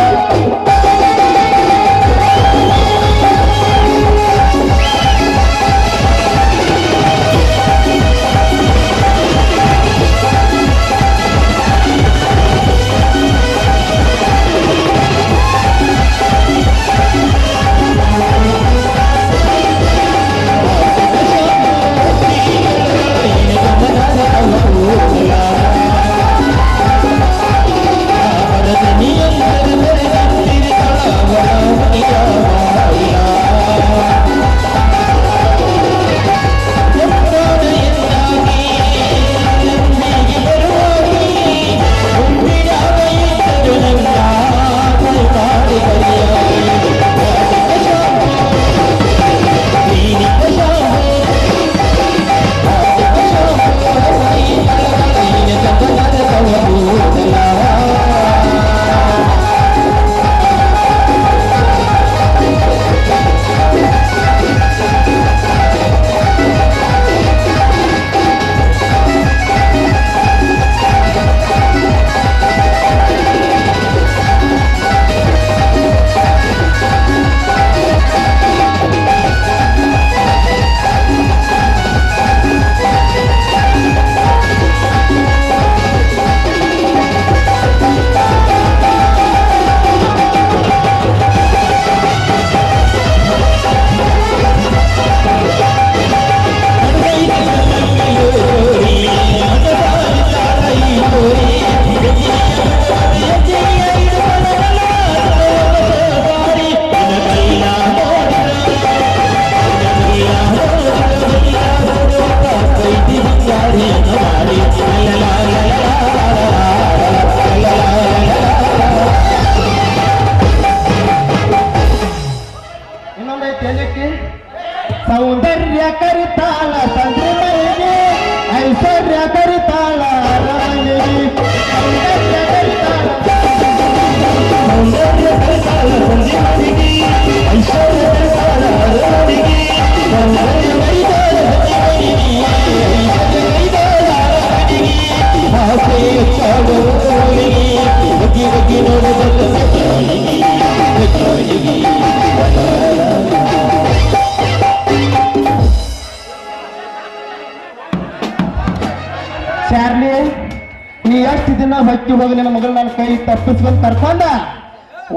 Speaker 3: ಎಷ್ಟು ದಿನ ಹೊಕ್ಕಿ ಹೋಗಿ ನಿನ್ನ ಮಗಳು ನನ್ನ ಕೈ ತಪ್ಪಿಸ್ಕೊಂಡ್ ಕರ್ಕೊಂಡ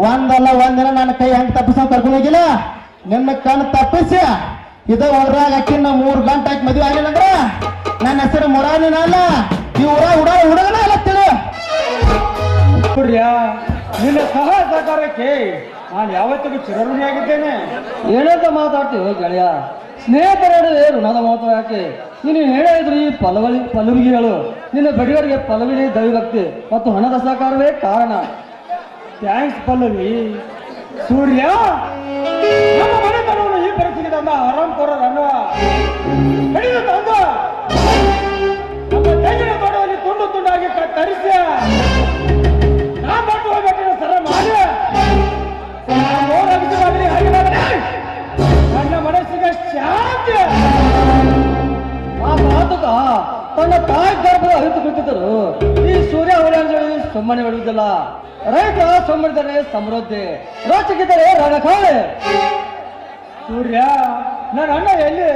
Speaker 3: ಒಂದಲ್ಲ ಒಂದಿನ ನನ್ನ ಕೈ ಹೆಂಗ್ ತಪ್ಪಿಸ್ಕೊಂಡ್ ಕರ್ಕೊಂಡು ಹೋಗಿಲ್ಲ ನಿನ್ನ ಕಣ್ಣು ತಪ್ಪಿಸಿ ಇದ ಊರಾಗ ಅಕ್ಕಿನ 3 ಗಂಟೆ ಹಾಕಿ ಮದುವೆ ಆಗಿಲ್ಲ ಅಂದ್ರ ನನ್ನ ಹೆಸರು ಮುರಾನಿನ ಅಲ್ಲ ಈ ಹುಡುಗನ ಅಲ್ಲ ತಿಳಿ
Speaker 2: ಸೂರ್ಯ ನಿನ್ನ ಸಹಾಯ ಸಹಕಾರಕ್ಕೆ ನಾನು ಯಾವತ್ತಿಗೂ ಚಿರಋಣಿಯಾಗಿದ್ದೇನೆ.
Speaker 5: ಏನಂತ ಮಾತಾಡ್ತೀವಿ ಗೆಳೆಯ? ಸ್ನೇಹಿತರ ನಡುವೆ ಋಣದ ಮಾತು ಯಾಕೆ? ನೀನು ಹೇಳಿದ್ರು ಈ ಪಲ್ಲವಿಗೆಗಳು ನಿನ್ನ ಬಡಿಗರಿಗೆ ಪಲ್ಲವಿನೇ ದೈವಭಕ್ತಿ ಮತ್ತು ಹಣದ ಸಹಕಾರವೇ ಕಾರಣ.
Speaker 2: ಥ್ಯಾಂಕ್ಸ್ ಪಲ್ಲವಿ. ಸೂರ್ಯ ನಮ್ಮ ಮನೆತನವನ್ನು ಈ ಪರಿಸ್ಥಿತಿ ತಂದ ಆರಾಮ್ ಕೊರನ್ನ ಹಿಡಿದು ತಂದ ನಮ್ಮ ತೆಂಗಿನ ತೋಟದಲ್ಲಿ ತುಂಡು ತುಂಡಾಗಿ ತರಿಸಿ ನಾ ಬಟ್ಟು ಹೋಗ್ಬೇಕಿನ ಸರ ಮಾಡಿ ನನ್ನ ಮನಸ್ಸಿಗೆ ಶಾಂತಿ.
Speaker 5: ಆ ಮಾತುಕ ತನ್ನ ತಾಯಿ ಗರ್ಭದ ಅರಿತು ಬಿಟ್ಟಿದ್ದರು. ಈ ಸೂರ್ಯ ಹೊಳೆಂಜಳಿ ಸುಮ್ಮನೆ ಬಿಡುವುದಿಲ್ಲ. ರೈತ ಸೋಮರಿದರೆ ಸಮೃದ್ಧಿ, ರೋಚಕಿದರೆ ರಣಕಾಳೆ.
Speaker 2: ಸೂರ್ಯ ನನ್ನ ಅಣ್ಣ ಎಲ್ಲಿ?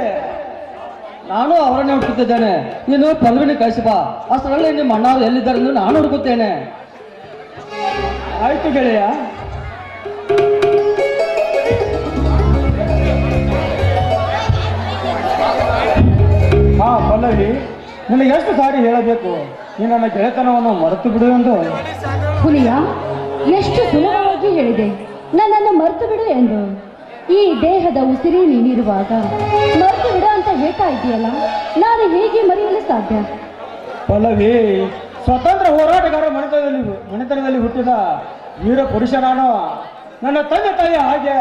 Speaker 5: ನಾನು ಅವರನ್ನೇ ಹುಡುಕುತ್ತಿದ್ದೇನೆ. ನೀನು ಪಲ್ವಿನಿ ಕಳಿಸಿ ಬಾ. ಅಷ್ಟರಲ್ಲಿ ನಿಮ್ಮ ಅಣ್ಣ ಎಲ್ಲಿದ್ದಾರೆ ಎಂದು ನಾನು ಹುಡುಕುತ್ತೇನೆ.
Speaker 2: ಆಯ್ತು ಗೆಳೆಯ. ಹಾ ಪಲ್ಲವಿ, ನಿನಗೆ ಎಷ್ಟು ಸಾರಿ ಹೇಳಬೇಕು ಈ ನನ್ನ ಗೆಳೆತನವನ್ನು ಮರೆತು ಬಿಡು ಎಂದು?
Speaker 4: ಹುಲಿಯ, ಎಷ್ಟು ಸುಲಭವಾಗಿ ಹೇಳಿದೆ ನನ್ನನ್ನು ಮರೆತು ಬಿಡು ಎಂದು. ಈ ದೇಹದ ಉಸಿರೇ ನೀನಿರುವಾಗ ಮರೆತು ಬಿಡು ಅಂತ ಹೇಳ್ತಾ ಇದೆಯಲ್ಲ, ನಾನು ಹೇಗೆ ಮರೆಯಲು ಸಾಧ್ಯ?
Speaker 2: ಪಲ್ಲವಿ, ಸ್ವತಂತ್ರ ಹೋರಾಟಗಾರ ಮನೆತನದಲ್ಲಿ ಹುಟ್ಟಿದ ವೀರ ಪುರುಷ ನಾನು. ನನ್ನ ತಂದೆ ತಾಯಿ ಹಾಗೆ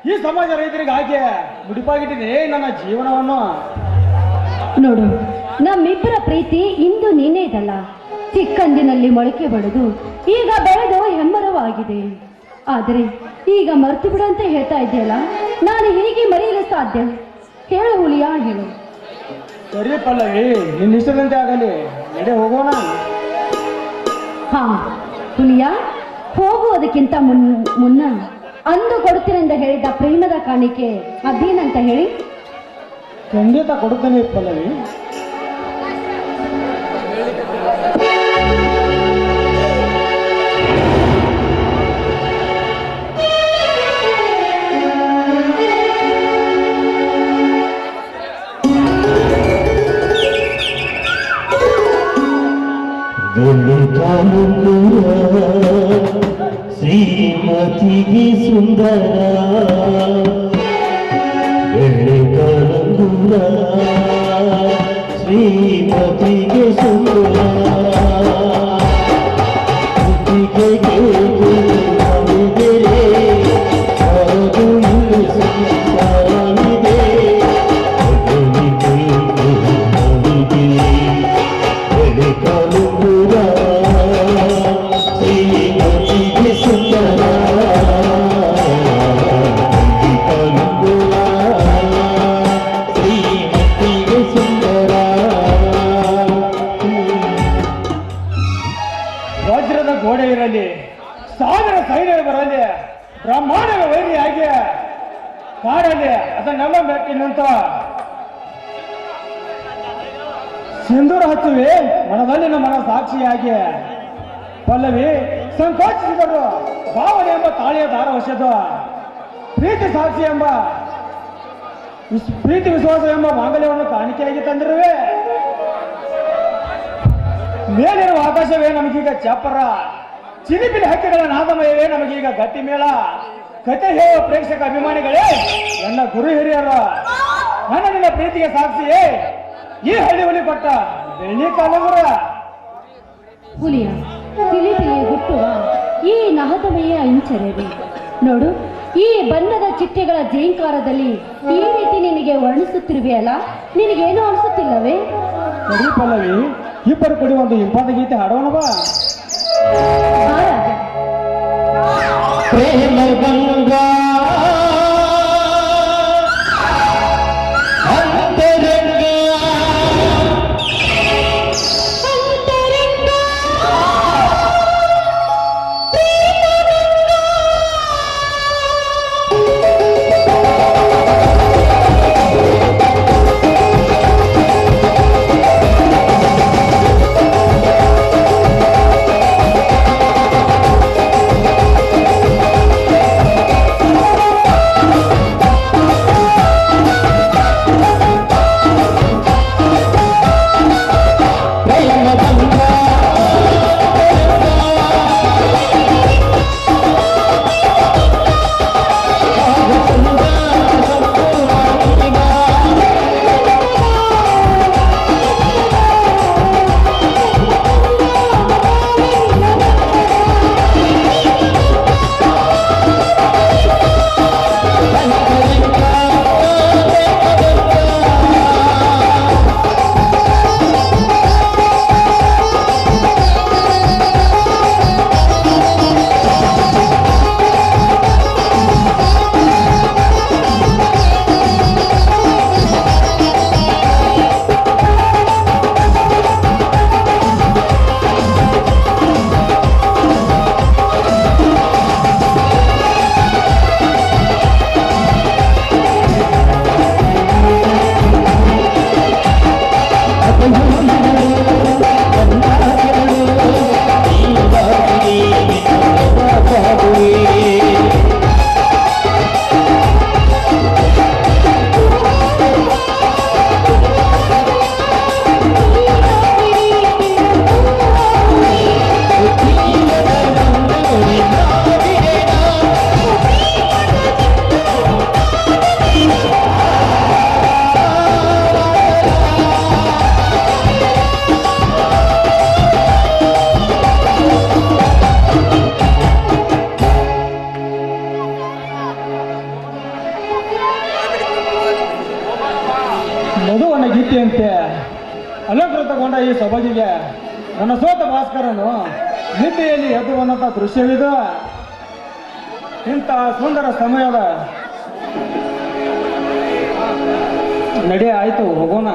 Speaker 2: ಈ ಸಮಾಜ ರೈತರಿಗೆ ಹಾಗೆ ಮುಡಿಪಾಗಿಟ್ಟಿದೆ ನನ್ನ ಜೀವನವನ್ನು.
Speaker 4: ನೋಡು, ನಮ್ಮಿಬ್ಬರ ಪ್ರೀತಿ ಇಂದು ನಿನ್ನೆದಲ್ಲ. ಚಿಕ್ಕಂದಿನಲ್ಲಿ ಮೊಳಕೆ ಬಡಿದು ಈಗ ಬೆಳೆದು ಹೆಮ್ಮರವಾಗಿದೆ. ಆದರೆ ಈಗ ಮರೆತು ಬಿಡು ಅಂತ ಹೇಳ್ತಾ ಇದೆಯಲ್ಲ, ನಾನು ಹೇಗೆ ಮರೆಯಲು ಸಾಧ್ಯ? ಹೇಳು ಹುಲಿಯ, ಹೇಳು.
Speaker 2: ಸರಿ ಪಲ್ಲವಿ, ನಿನ್ನ ಇಷ್ಟದಂತೆ ಆಗಲಿ, ನಡೆ ಹೋಗೋಣ.
Speaker 4: ಹಾ ಹುಲಿಯ, ಹೋಗುವುದಕ್ಕಿಂತ ಮುನ್ನ ಅಂದು ಕೊಡುತ್ತೇನೆಂದು ಹೇಳಿದ ಪ್ರೇಮದ ಕಾಣಿಕೆ ಅದೇನಂತ ಹೇಳಿ.
Speaker 2: ಖಂಡಿತ ಕೊಡುತ್ತೇನೆ ಪಲ್ಲವಿ.
Speaker 7: ಶ್ರೀಮತಿಗೆ ಸುಂದರ ಬೆಳೆಗಲಂಗುರ ಶ್ರೀಮತಿಗೆ ಸುಂದರ
Speaker 2: ವಜ್ರದ ಗೋಡೆ ಇರಲಿ, 1000 ಸೈನ್ಯರು ಬರಲಿ, ಬ್ರಹ್ಮಾಂಡದ ವೈರಿಯಾಗಿ ಕಾಡಲ್ಲಿ ಅದನ್ನೆಲ್ಲ ಮೆಟ್ಟಿ ನಿಂತ ಸಿಂಧೂರ ಹಚ್ಚುವೆ ಮನದಲ್ಲಿ ಮನ ಸಾಕ್ಷಿಯಾಗಿ. ಪಲ್ಲವಿ, ಸಂಕೋಚಿಸಿದರು ಭಾವನೆ ಎಂಬ ತಾಳಿಯ ದಾರ ವಶದ ಪ್ರೀತಿ ಸಾಕ್ಷಿ ಎಂಬ ಪ್ರೀತಿ ವಿಶ್ವಾಸ ಎಂಬ ಮಾಂಗಲ್ಯವನ್ನು ಕಾಣಿಕೆಯಾಗಿ ತಂದಿರುವೆ. ಮೇಲಿರುವ ಆಕಾಶವೇ ನಮಗೀಗ ಚಾಪರ, ಚಿಲಿಪಿಲಿ ಹಕ್ಕಿಗಳ ನಾದಮಯವೇ ನಮಗೀಗ ಗಟ್ಟಿ ಮೇಳ. ಕತೆ ಹೇಳುವ ಪ್ರೇಕ್ಷಕ ಅಭಿಮಾನಿಗಳೇ, ನನ್ನ ಗುರು ಹಿರಿಯರ ನನ್ನ ನಿನ್ನ ಪ್ರೀತಿಗೆ ಸಾಕ್ಷಿಯೇ ಈ ಹಳ್ಳಿ ಹುಲಿ ಕೊಟ್ಟ ಬೆಳ್ಳಿ ಕಾಲಗುರ.
Speaker 4: ಹುಲಿಯ, ತಿಳಿ ಹುಟ್ಟುವ ಈ ನಹದಮೆಯ ಇಂಚರವೇ ನೋಡು, ಈ ಬಣ್ಣದ ಚಿಟ್ಟೆಗಳ ಜೇಂಕಾರದಲ್ಲಿ ಈ ರೀತಿ ನಿನಗೆ ವರ್ಣಿಸುತ್ತಿರುವೆಯಲ್ಲ, ನಿನಗೇನು ಅನಿಸುತ್ತಿಲ್ಲವೇ?
Speaker 2: ಸರಿ ಪಲ್ಲವಿ, ಇಬ್ಬರು ಕೂಡಿ ಒಂದು ಇಂಪಾದ ಗೀತೆ ಹಾಡೋಣವಾ?
Speaker 7: ಪ್ರೇಮ ಗಂಗಾ
Speaker 2: ಕಂಡ ಈ ಸೊಬಗಿಗೆ ನನ್ನ ಸೋತ ಭಾಸ್ಕರನು ನಿದ್ದೆಯಲ್ಲಿ ಎದ್ದು ಬಂದಂತ ದೃಶ್ಯವಿದು ಇಂಥ ಸುಂದರ ಸಮಯದ ನಡೆ ಆಯ್ತು, ಹೋಗೋಣ.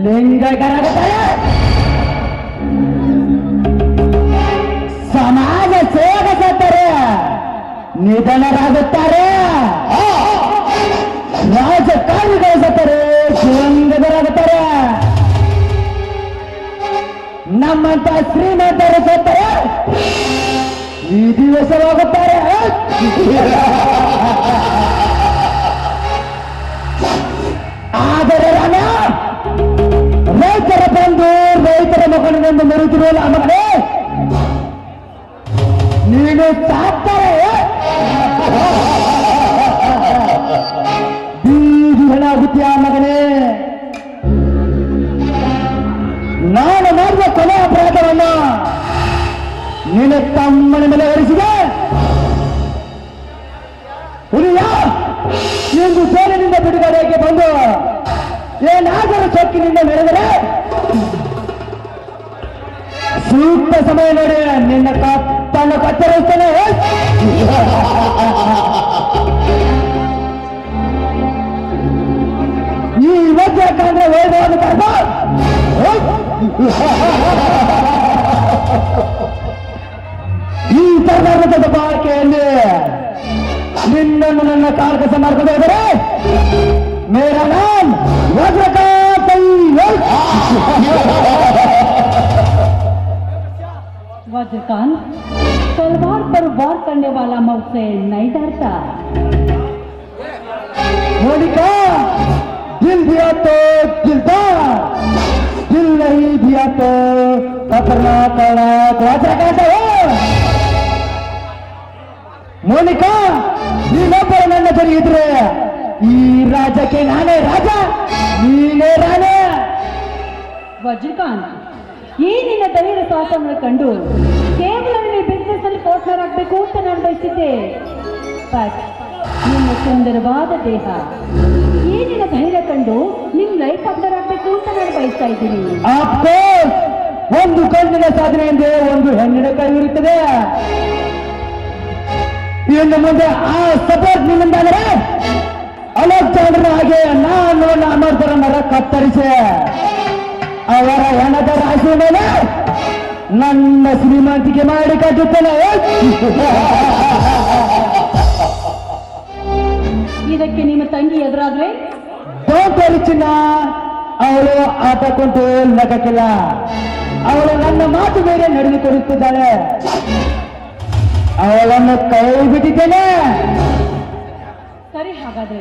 Speaker 2: ಲಿಂಗೈಕ್ಯರಾಗುತ್ತಾರೆ, ಸಮಾಜ ಸೇವಕರು ನಿಧನರಾಗುತ್ತಾರೆ, ರಾಜಕಾರಣಿಗಳು ಸತ್ತರೆ ಲಿಂಗರಾಗುತ್ತಾರೆ, ನಮ್ಮಂತ ಶ್ರೀಮಂತರು ಸತ್ತರೆ ಈ ದಿವಸವಾಗುತ್ತಾರೆ. ಆದರೆ ರಾಮ ರೈತರ ಬಂದು ರೈತರ ಮಗನಿಂದ ಮರುತ್ತಿರುವಲ್ಲ ಮಗನೇ, ನೀನು ಸಾಕ್ತಾರೆ ಬೀದಿ ಹಣ ಆಗುತ್ತೀಯ ಮಗನೇ. ನಾನು ಮಾಡಿದ ಕೊನೆ ಅಪರಾಧವನ್ನು ನಿನ್ನ ತಮ್ಮನ ಮೇಲೆ ಹೊರಿಸಿದೆ. ಹುಲಿಯ ಇಂದು ಜೈಲಿನಿಂದ ಬಿಡುಗಡೆಗೆ ಬಂದು ಏನಾದರೂ ಸೊಕ್ಕಿನಿಂದ ನಡೆದರೆ ಸೂಕ್ತ ಸಮಯ ನೋಡಿ ನಿನ್ನ ಕತ್ತನ್ನು ಕತ್ತರಿಸ್ತೇನೆ. ಈ ವಜ್ರಕಾಂದ್ರ ವೈಭವದ ಕರ್ಮ ಈ ಸರ್ಕಾರದ ಬಾಳಿಕೆಯಲ್ಲಿ ನಿನ್ನನ್ನು ನನ್ನ ಕಾರ್ಕಸ ಮಾಡ್ಕೊಂಡು ಹೋದರೆ ಮೇರಾ ನಾಮ್ ವಜ್ರಕಾಂತ.
Speaker 4: वज्रकांत, तलवार पर वार करने वाला मौत से नहीं डरता।
Speaker 2: मोनिका, दिल दिया तो दिलदार, दिल नहीं दिया तो खतरनाक वज्रकांत हो. ಮೋನಿಕಾ, ನೀನೊಬ್ಬರು ನನ್ನ ಜೊತೆ ಇದ್ರೆ ಈ ರಾಜ್ಯಕ್ಕೆ ನಾನೇ ರಾಜ, ನೀನೇ ರಾಣೆ.
Speaker 4: ವಜ್ರಕಾಂತ್, ಈ ನಿನ್ನ ಧೈರ್ಯ ಸಾಹಸವನ್ನು ಕಂಡು ಕೇವಲ ನಿನ್ನ ಬಿಸ್ನೆಸ್ ಅಲ್ಲಿ ಪಾರ್ಟ್ನರ್ ಆಗಬೇಕು ಅಂತ ನಾನು ಬಯಸಿದ್ದೆ. ಬಟ್ ನಿನ್ನ ಸುಂದರವಾದ ದೇಹ, ಈ ನಿನ್ನ ಧೈರ್ಯ ಕಂಡು ನಿನ್ನ ಲೈಫ್ ಪಾರ್ಟ್ನರ್ ಆಗಬೇಕು ಅಂತ ನಾನು ಬಯಸ್ತಾ ಇದ್ದೀನಿ.
Speaker 2: ಅಫ್ಕೋರ್ಸ್, ಒಂದು ಗಂಡಿನ ಸಾಧನೆ ಎಂದೇ ಒಂದು ಹೆಣ್ಣಿನ ಕೈ ಇರುತ್ತದೆ. ಇನ್ನು ಮುಂದೆ ಆ ಸಪೋರ್ಟ್ ನಿಮ್ಮಿಂದಾದರೆ ಅಲೆಕ್ಸಾಂಡರ್ ಹಾಗೆ ನಾನು ಅಮರ್ತರ ಮರ ಕತ್ತರಿಸಿ ಅವರ ಹೆಣದ ರಾಶಿ ಮೇಲೆ ನನ್ನ ಶ್ರೀಮಂತಿಕೆ ಮಾಡಿ ಕಟ್ಟುತ್ತೇನೆ.
Speaker 4: ಇದಕ್ಕೆ ನಿಮ್ಮ ತಂಗಿ ಎದುರಾದ್ರೆ
Speaker 2: ಡೋಂಟ್ ಚಿನ್ನ, ಅವಳು ಆಟ ಕೊಂಟು ನಗಕ್ಕಿಲ್ಲ. ಅವಳು ನನ್ನ ಮಾತು ಮೇಲೆ ನಡೆದುಕೊಳ್ಳುತ್ತಿದ್ದಾಳೆ. ಅವಳನ್ನು ಕೈ ಬಿಟ್ಟಿದ್ದೇನೆ.
Speaker 4: ಸರಿ, ಹಾಗಾದ್ರೆ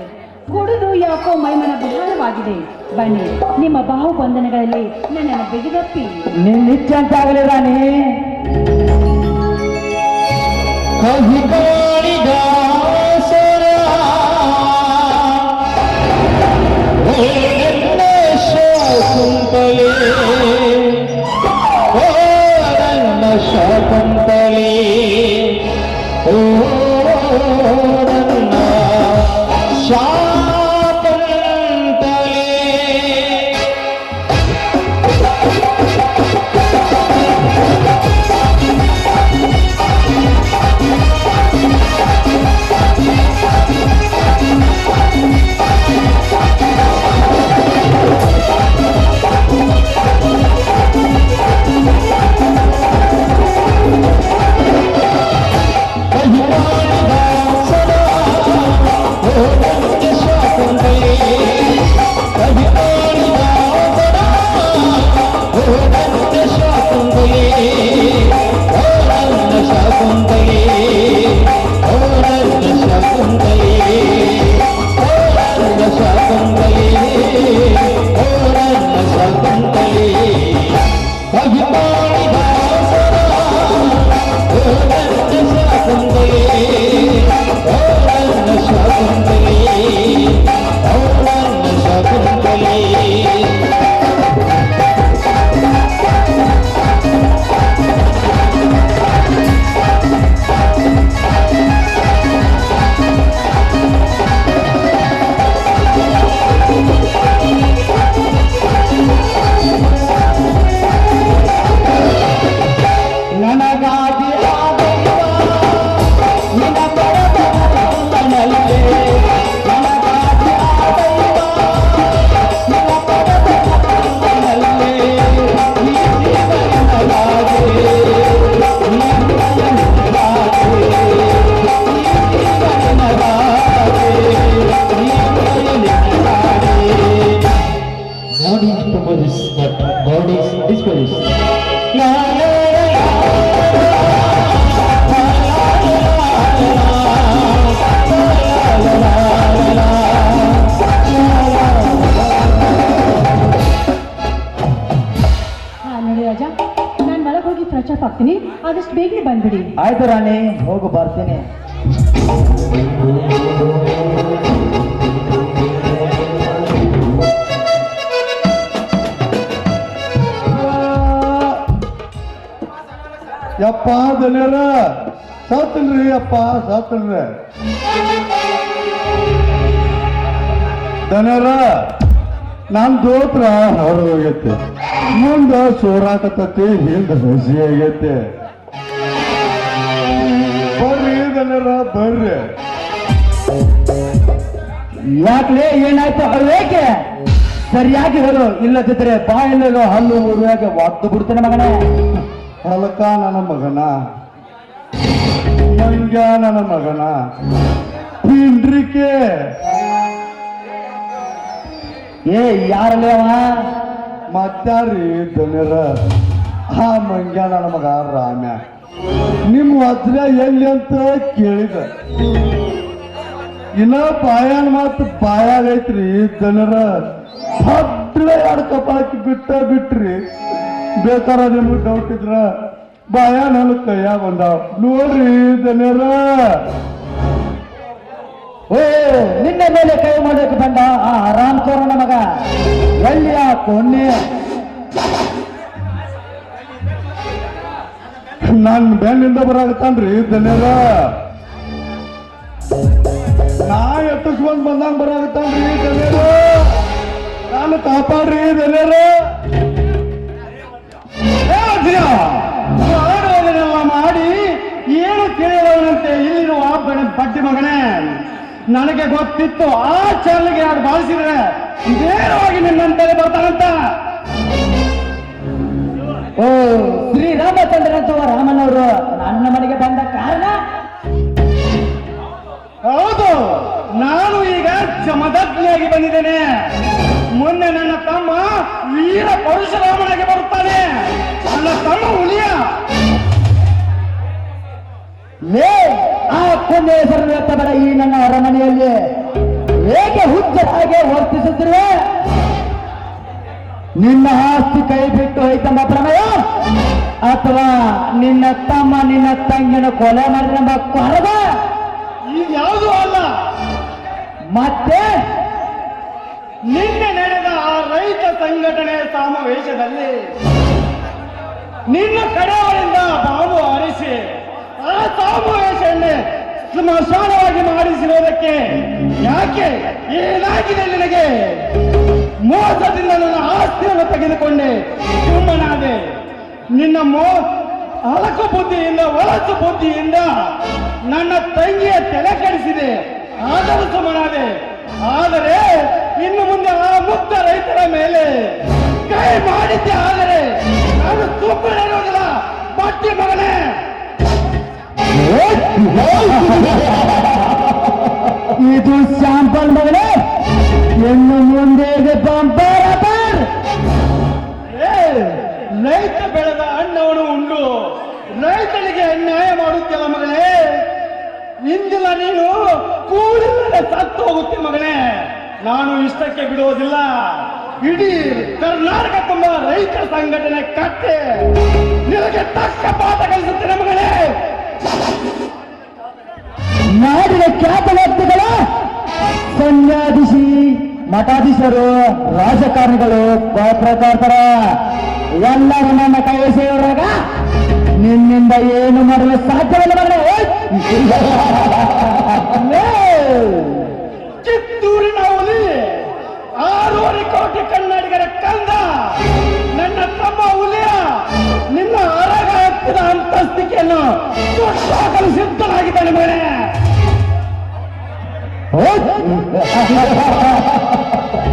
Speaker 4: ಕುಡಿದು ಯಾಕೋ ಮೈಮನ ಬಹಳವಾಗಿದೆ. ಬನ್ನಿ, ನಿಮ್ಮ ಬಾಹುಬಂಧನಗಳಲ್ಲಿ ನನ್ನನ್ನು ಬಿಗಿದಪ್ಪಿ.
Speaker 2: ನೀನ್ ನಿತ್ಯ ಅಂತ ಆಗಲಿ ರಾಣಿ.
Speaker 7: ಶಾಕುಂತಲೆ ಓ ನನ್ನ ಶಾಕುಂತಲೆ.
Speaker 2: Oh,
Speaker 4: ಆದಷ್ಟು ಬೇಗನೆ ಬಂದ್ಬಿಡಿ.
Speaker 3: ಆಯ್ತು ರಾಣಿ, ಹೋಗು ಬರ್ತೀನಿ.
Speaker 6: ಯಪ್ಪ ದನಿಯರ ಸತ್ತನ್ರಿ, ಅಪ್ಪ ಸತ್ತನ್ರಿ. ದನಿಯರ ನಾನ್ ದೋತ್ರ ಹೊರಗೆ ಹೋಗೈತೆ, ಮುಂದ ಸೋರಾಕತ್ತತಿ, ಹಿಂದ ಹಸಿ ಆಗೈತೆ. ಬರ್ರಿ ದನಿಯರ ಬರ್ರಿ.
Speaker 3: ಯಾಕ್ಲೆ ಏನಾಯ್ತು ಅವೇಕೆ ಸರಿಯಾಗಿ ಹೇಳು, ಇಲ್ಲದಿದ್ರೆ ಬಾಯಲ್ಲೋ ಹಲ್ಲು ಊರಾಗೆ ಒದ್ದು ಬಿಡ್ತೇನೆ ಮಗನೇ.
Speaker 6: ಹೊಲಕ ನನ್ನ ಮಗನ, ಮಂಗ ನನ್ನ ಮಗನ, ಪಿಂಡ್ರಿಕೆ
Speaker 3: ಏ ಯಾರಲ್ಲೇ ಅವ?
Speaker 6: ಮತ್ತಾರಿ ದನಿಯರ, ಆ ಮಂಗ ನನ್ನ ಮಗ ರಾಮ್ಯ. ನಿಮ್ ವಜ್ರ ಎಲ್ಲಿ ಅಂತ ಕೇಳಿದ, ಇನ್ನ ಬಾಯನ್ ಮಾತು ಬಾಯಾಗೈತ್ರಿ ದನಿಯರ. ಹಡ್ಲೆ ಎರಡು ಕಪಾಳಕ್ಕೆ ಬಿಟ್ರಿ. ಬೇಕಾರ ನಿಮ್ಗೆ ಡೌಟ್ ಇದ್ರ ಬಾಯ ನನ್ನ ಕೈಯ ಬಂದಾವ ನೋಡ್ರಿ ದನಿಯರ.
Speaker 3: ಓ ನಿನ್ನ ಮೇಲೆ ಕೈ ಮಾಡೋಕೆ ಬಂದ ಆ ರಾಮಚೋರನ ಮಗ ಎಲ್ಲಿ ಆ ಕೊನ್ನೆ?
Speaker 6: ನಾನ್ ಬೆನ್ನಿಂದ ಬರಾಕತ್ತಾನ್ರಿ ದನಿಯರ. ನಾ ಎತ್ತಿಸ್ಕೊಂಡ್ ಬಂದಂಗ ಬರಾಕತ್ತಾನ್ರಿ ದನಿಯರ. ನಾನು ಕಾಪಾಡ್ರಿ ದನಿಯರ.
Speaker 2: ಮಾಡೋದನ್ನೆಲ್ಲ ಮಾಡಿ ಏನು ತಿಳಿಯೋದಂತೆ ಇಲ್ಲಿರುವ ಬಡ್ಡಿ ಮಗನೇ. ನನಗೆ ಗೊತ್ತಿತ್ತು ಆ ಚಾಲಿಗೆ ಯಾರು ಬಾಳಿಸಿದ್ರೆ ನೇರವಾಗಿ ನಿನ್ನಂತಲೇ ಬರ್ತಾನಂತ.
Speaker 3: ಓ ಶ್ರೀರಾಮಚಂದ್ರಂತ ರಾಮನವರು ನನ್ನ ಮನೆಗೆ ಬಂದ ಕಾರಣ?
Speaker 2: ಹೌದು, ನಾನು ಈಗ ಜಮದಗ್ನಿಯಾಗಿ ಬಂದಿದ್ದೇನೆ. ಮೊನ್ನೆ ನನ್ನ ತಮ್ಮ ವೀರ ಪರಶುರಾಮನಾಗಿ ಬರುತ್ತಾನೆ. ನನ್ನ ತಮ್ಮ ಹುಲಿಯ
Speaker 3: ಲೇ ಆ ಕೊನೆ ಹೆಸರನ್ನು ಎತ್ತಬೇಡ ಈ ನನ್ನ ಅರಮನೆಯಲ್ಲಿ. ಏಕೆ ಹುಚ್ಚ ಹಾಗೆ ವರ್ತಿಸುತ್ತಿರುವೆ? ನಿನ್ನ ಆಸ್ತಿ ಕೈ ಬಿಟ್ಟು ಹೋಯ್ತಂಬ ಪ್ರಮೇಯ, ಅಥವಾ ನಿನ್ನ ತಮ್ಮ ನಿನ್ನ ತಂಗಿನ ಕೊಲೆ ಮಾಡಿದಂಬ ಕೊರಗ?
Speaker 2: ಈಗ ಯಾವುದೂ ಅಲ್ಲ.
Speaker 3: ಮತ್ತೆ
Speaker 2: ನಿನ್ನೆ ನಡೆದ ಆ ರೈತ ಸಂಘಟನೆಯ ಸಮಾವೇಶದಲ್ಲಿ ನಿನ್ನ ಕಡೆಯವರಿಂದ ಬಾಂಬು ಹಾರಿಸಿ ಆ ಸಮಾವೇಶವನ್ನೇ ಸ್ಮಶಾನವಾಗಿ ಮಾಡಿಸಿರುವುದಕ್ಕೆ ಯಾಕೆ ಏನಾಗಿದೆ ನಿನಗೆ? ಮೋಸದಿಂದ ನನ್ನ ಆಸ್ತಿಯನ್ನು ತೆಗೆದುಕೊಂಡೆ, ಸುಮ್ಮನಾದೆ. ನಿನ್ನ ಅಲಕು ಬುದ್ಧಿಯಿಂದ ಒಳಸು ಬುದ್ಧಿಯಿಂದ ನನ್ನ ತಂಗಿಯ ತಲೆ ಕೆಡಿಸಿದೆ, ಆದರೂ ಸುಮ್ಮನಾದೆ. ಆದರೆ ಇನ್ನು ಮುಂದೆ ಆ ಮುಕ್ತ ರೈತರ ಮೇಲೆ ಕೈ ಮಾಡಿದ್ದೆ ಆದರೆ ನಾನು ಸುಮ್ಮನೆ ಇರೋದಿಲ್ಲ ಬಟ್ಟಿ ಮಗನೇ.
Speaker 3: ಇದು ಶಾಂಪಲ್ ಮಗನೇ, ಇನ್ನು ಮುಂದೆ ಬಂಪರ್.
Speaker 2: ರೈತ ಬೆಳೆದ ಅನ್ನವನ್ನು ಉಂಡು ರೈತನಿಗೆ ಅನ್ಯಾಯ ಮಾಡುತ್ತಿಲ್ಲ ಮಗನೇ. ಇಂದಿಲ್ಲ ನೀನು ಕೂಡಿಲ್ಲದೆ ಸತ್ತು ಹೋಗುತ್ತೆ ಮಗನೇ. ನಾನು ಇಷ್ಟಕ್ಕೆ ಬಿಡುವುದಿಲ್ಲ. ಇಡೀ ಕರ್ನಾಟಕ ತುಂಬಾ ರೈತ ಸಂಘಟನೆ ಕಟ್ಟೆ ನಿನಗೆ ತಕ್ಕ ಪಾಠ ಕಲಿಸುತ್ತೇನೆ ಮಗನೇ.
Speaker 3: ನಾಡಿನ ಖ್ಯಾತ ವ್ಯಕ್ತಿಗಳ ಸನ್ಯಾಧಿಸಿ ಮಠಾಧೀಶರು, ರಾಜಕಾರಣಿಗಳು, ಪತ್ರಕರ್ತರ ಎಲ್ಲರೂ ನನ್ನ ಕೈ ಸೇರುವಾಗ ನಿನ್ನಿಂದ ಏನು ಮಾಡಲು ಸಾಧ್ಯವಿಲ್ಲ ಮಗನೇ.
Speaker 2: ಚಿತ್ತೂರಿನ ಹುಲಿ 6 ಕೋಟಿ ಕನ್ನಡಿಗರ ಕಂದ ನನ್ನ ತಮ್ಮ ಹುಲಿಯ ನಿನ್ನ ಹೊರಗ ಹತ್ತಿದ ಅಂತಸ್ತಿಕೆಯನ್ನು ಕೊಟ್ಟಾಗಲು ಸಿದ್ಧನಾಗಿದ್ದಾನೆ ಮಗನೇ.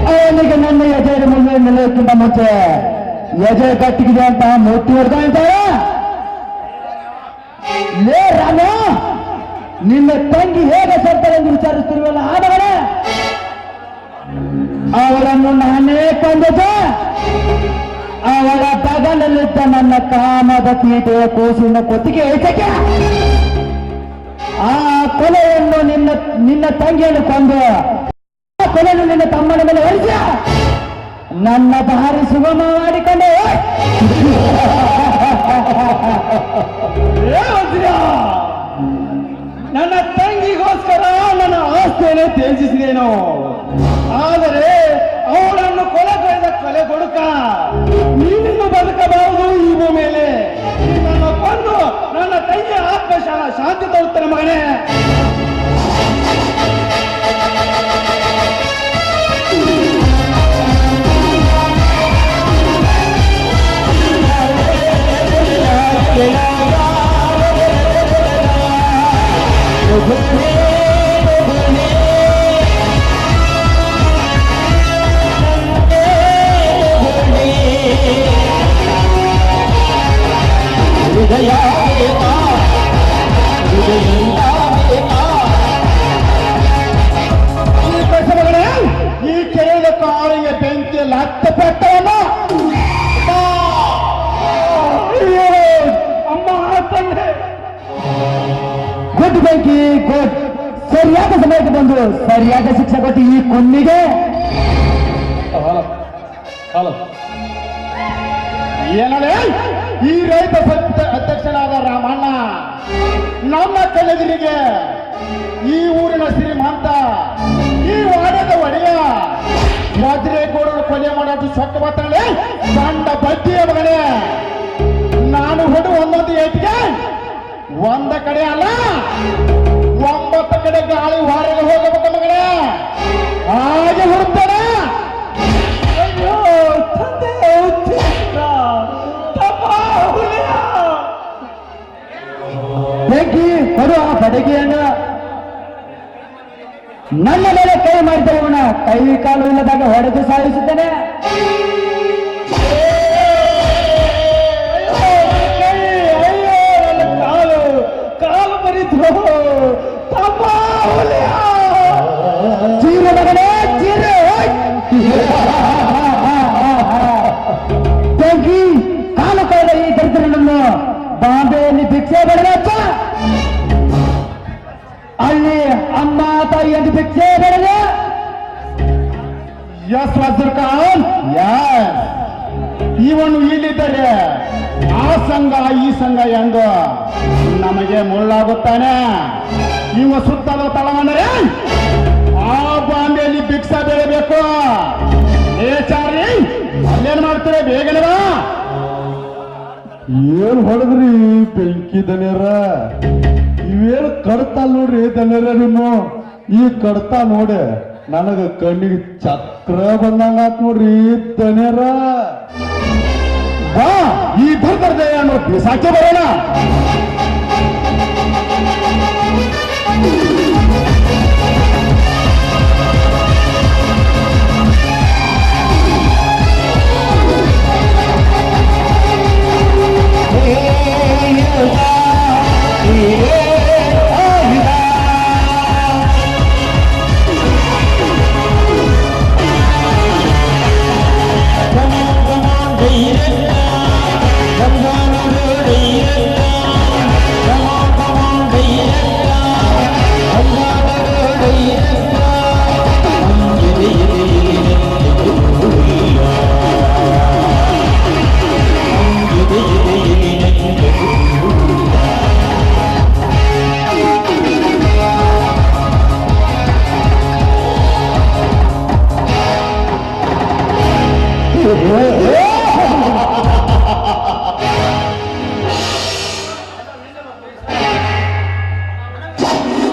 Speaker 3: ಅವನಿಗೆ ನನ್ನ ಎಜೆಯ ಮುಂದೆ ನಿಲ್ಲಕ್ಕಿಂತ ಮುಂಚೆ ಎಜೆ ಕಟ್ಟಿಗಿದೆ ಅಂತ ಮುಟ್ಟಿ ಹೊಡ್ತಾ ಇದ್ದಾರೆ. ಲೇ ರಾಮ, ನಿನ್ನ ತಂಗಿ ಹೇಗೆ ಸತ್ತಳೆಂದು ವಿಚಾರಿಸ್ತಿರುವಲ್ಲ ಆದವಳೆ, ಅವಳನ್ನು ನಾನೇ ಕೊಂದಿದ್ದೆ. ಅವಳ ಬಗಲಲ್ಲಿದ್ದ ನನ್ನ ಕಾಮದ ತೀಟೆಯ ಕೂಸಿನ ಕೊತ್ತಿಗೆ ಏತಕ್ಕೆ? ಆ ಕೊಲೆಯನ್ನು ನಿನ್ನ ತಂಗಿಯನ್ನು ಕೊಂದು ಆ ಕೊಲೆಯನ್ನು ನಿನ್ನ ತಮ್ಮನ ಮೇಲೆ ಹೊರಿಸ ನನ್ನ ದಾರಿ ಸುಗಮ ಮಾಡಿಕೊಂಡೆ.
Speaker 2: ಏ ವಜ್ರ, ನನ್ನ ತಂಗಿಗೋಸ್ಕರ ನನ್ನ ಆಸ್ತಿಯನ್ನು ತ್ಯಜಿಸಿದೇನು, ಆದರೆ ಅವಳನ್ನು ಕೊಲೆ ಕೊಡುಕ ನೀನಿನ್ನು ಬದುಕಬಹುದು ಈ ಭೂಮಿಯಲ್ಲಿ. ನಿನ್ನನ್ನು ಕೊಂದು ನನ್ನ ತಂಗಿಯ ಆತ್ಮ ಶಾಂತಿ ತರುತ್ತೇನೆ ಮಗನೇ.
Speaker 3: ಈ ಕೆರೆಯ ಕಾಳಿಗೆ ಬೆಂಕಿ ಲತ್ತ ಪೆಟ್ಟವಲ್ಲ.
Speaker 2: ಅಮ್ಮ ತಂದೆ,
Speaker 3: ಗುಡ್ ಬೆಂಕಿ ಗುಡ್. ಸರಿಯಾದ ಸಮಯಕ್ಕೆ ಬಂದು ಸರಿಯಾದ ಶಿಕ್ಷೆ ಕೊಟ್ಟು ಈ ಕುನ್ನಿಗೆ ಏನಡೆ ಈ ರೈತ ಅಧ್ಯಕ್ಷನಾದ ರಾಮಣ್ಣ ನಮ್ಮ ಕಣ್ಣೆದುರಿಗೆ ಈ ಊರಿನ ಶ್ರೀಮಂತ, ಈ ವಾಡದ ಒಡೆಯ ವಜ್ರೇಗೌಡರು ಕೊಲೆ ಮಾಡೋದು ಸೊಕ್ಕ ಬರ್ತಾಳೆ ಗಂಡ ಬಡ್ಡಿಯ ಮಗನೇ. ನಾನು ಹೊಡು ಒಂದೊಂದು ಏಟಿಗೆ ಒಂದ ಕಡೆ ಅಲ್ಲ 9 ಕಡೆ ಗಾಳಿ ಹೊರಗೆ ಹೋಗಬೇಕು ಮಗನೇ, ಹಾಗೆ ಹುಡುಕ್ತಾನೆ.
Speaker 2: ಅಯ್ಯೋ ತಂದೆ,
Speaker 3: ಬೆಂಕಿ ಕೊಡು ಆ ಬಡಗಿಯನ್ನು. ನನ್ನ ಮೇಲೆ ಕೈ ಮಾಡಿದ್ದೇವೆ ಇವನ ಕೈ ಕಾಲು ಇಲ್ಲದಾಗ ಹೊಡೆದು ಸಾಯಿಸುತ್ತೇನೆ.
Speaker 2: ಕಾಲು ಬರೀತು
Speaker 3: ಚೀರ ಮಗನೇ ಚೀರ. ಬೆಂಕಿ ಕಾಲು ಕಾಲ ಈ ದರಿದ್ರನನ್ನು ಬಾಂಬೆಯಲ್ಲಿ ಭಿಕ್ಷೆ ಬೆಳೆದ, ಅಲ್ಲಿ ಅಮ್ಮ ತಾಯಿಯನ್ನು ಭಿಕ್ಷೆ ಬೆಳೆದ. ಎಸ್ ವಜ್ರ ಖಾನ್, ಎಸ್. ಇವನು ಇಲ್ಲಿದ್ದರೆ ಆ ಸಂಘ ಈ ಸಂಘ ಎಂದು ನಮಗೆ ಮುಳ್ಳಾಗುತ್ತಾನೆ. ಇವ ಸುತ್ತಲ ತಳವನ್ನರೆ ಆ ಬಾಂಬೆಯಲ್ಲಿ ಭಿಕ್ಷಾ ಬೆಳೆಯಬೇಕು. ಏ ಚಾರಿ, ಅಲ್ಲೇನ್ ಮಾಡ್ತೀರ ಬೇಗನೆ ಬಾ.
Speaker 6: ಏನ್ ಹೊಡೆದ್ರಿ ಬೆಂಕಿ ದನಿಯರ? ಇವೇನು ಕಡ್ತಾ ನೋಡ್ರಿ ದನಿಯರ. ನಿಮ್ಮ ಈ ಕಡ್ತಾ ನೋಡಿ ನನಗ ಕಣ್ಣಿಗೆ ಚಕ್ರ ಬಂದಂಗಾತ್ ನೋಡ್ರಿ ದನಿಯರ.
Speaker 3: ಬಾ, ಈ ಬರ್ಬರ್ದೆ ಅನ್ನೋ ಬಿಸಾಕಿ ಬರೋಣ.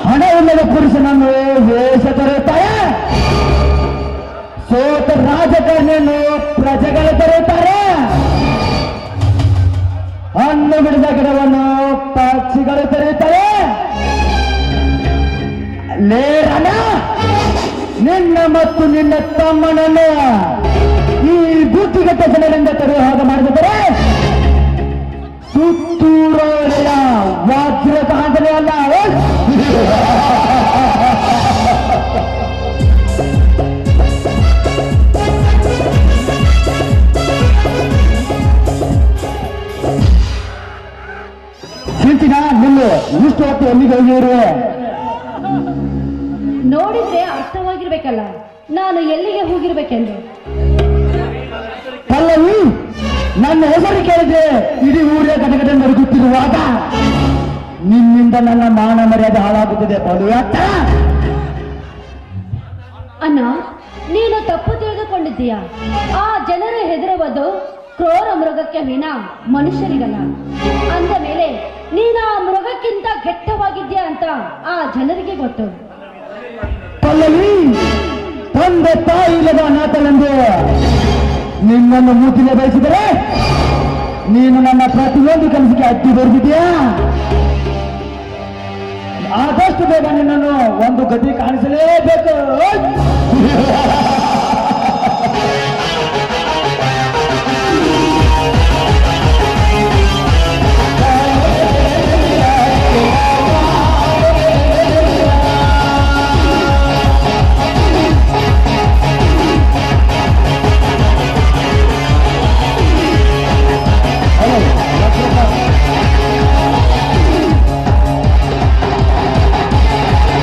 Speaker 3: ಹಣವಿಲ್ಲದ ಪುರುಷನನ್ನು ವೇಷ ತರುತ್ತಾರೆ, ಸೋತ ರಾಜಕಾರಣಿಯನ್ನು ಪ್ರಜೆಗಳು ತರುತ್ತಾರೆ, ಹಣ್ಣು ಬಿಡಿದ ಗಿಡವನ್ನು ಪಕ್ಷಿಗಳು ತರುತ್ತಾರೆ. ಲೇರನ ನಿನ್ನ ಮತ್ತು ನಿನ್ನ ತಮ್ಮನನ್ನು ಈ ಬುದ್ಧಿಗತ ಜನರಿಂದ ತರುವ ಹಾಗೆ ಮಾಡಿದರೆ ಸುತ್ತೂರೊಳೆಯ ವಜ್ರ ಕಾಂತನೇ ಅಲ್ಲ. ಚಿಂತಿನ ನಿಲ್ಲು, ಇಷ್ಟು ಹೊತ್ತು ಎಲ್ಲಿಗೆ ಹೋಗಿರುವೆ?
Speaker 1: ನೋಡಿದ್ರೆ ಅರ್ಥವಾಗಿರ್ಬೇಕಲ್ಲ ನಾನು ಎಲ್ಲಿಗೆ ಹೋಗಿರ್ಬೇಕೆಂದು.
Speaker 3: ಪಲ್ಲವಿ,
Speaker 2: ನನ್ನ ಹೆಸರು ಕೇಳಿದ್ರೆ ಇಡೀ ಊರೇ ಗಟಗಟ ನಡುಗುತ್ತಿರುವಾಗ ನಿನ್ನಿಂದ ನನ್ನ ಮಾನ ಮರ್ಯಾದೆ ಹಾಳಾಗುತ್ತದೆ ಪಡುವಾತ.
Speaker 4: ಅಣ್ಣ, ನೀನು ತಪ್ಪು ತಿಳಿದುಕೊಂಡಿದ್ದೀಯ. ಆ ಜನರು ಹೆದರುವುದು ಕ್ರೂರ ಮೃಗಕ್ಕೆ ವಿನ ಮನುಷ್ಯರಿಗಲ್ಲ. ಅಂದ ಮೇಲೆ ನೀನು ಆ ಮೃಗಕ್ಕಿಂತ ಕೆಟ್ಟವಾಗಿದ್ಯಾ ಅಂತ ಆ ಜನರಿಗೆ ಗೊತ್ತು.
Speaker 2: ಪಲ್ಲವಿ, ತಂದೆ ತಾಯಿ ಇಲ್ಲದ ಅನಾಥನೆಂದು ನಿನ್ನನ್ನು ಮೂತಿಗೆ ಬಯಸಿದರೆ ನೀನು ನನ್ನ ಪ್ರತಿಯೊಂದು ಕೆಲಸಕ್ಕೆ ಅಡ್ಡಿ ಬರ್ತಿದ್ಯಾ. ಆದಷ್ಟು ಬೇಗ ನಿನ್ನನ್ನು ಒಂದು ಗತಿ ಕಾಣಿಸಲೇಬೇಕು.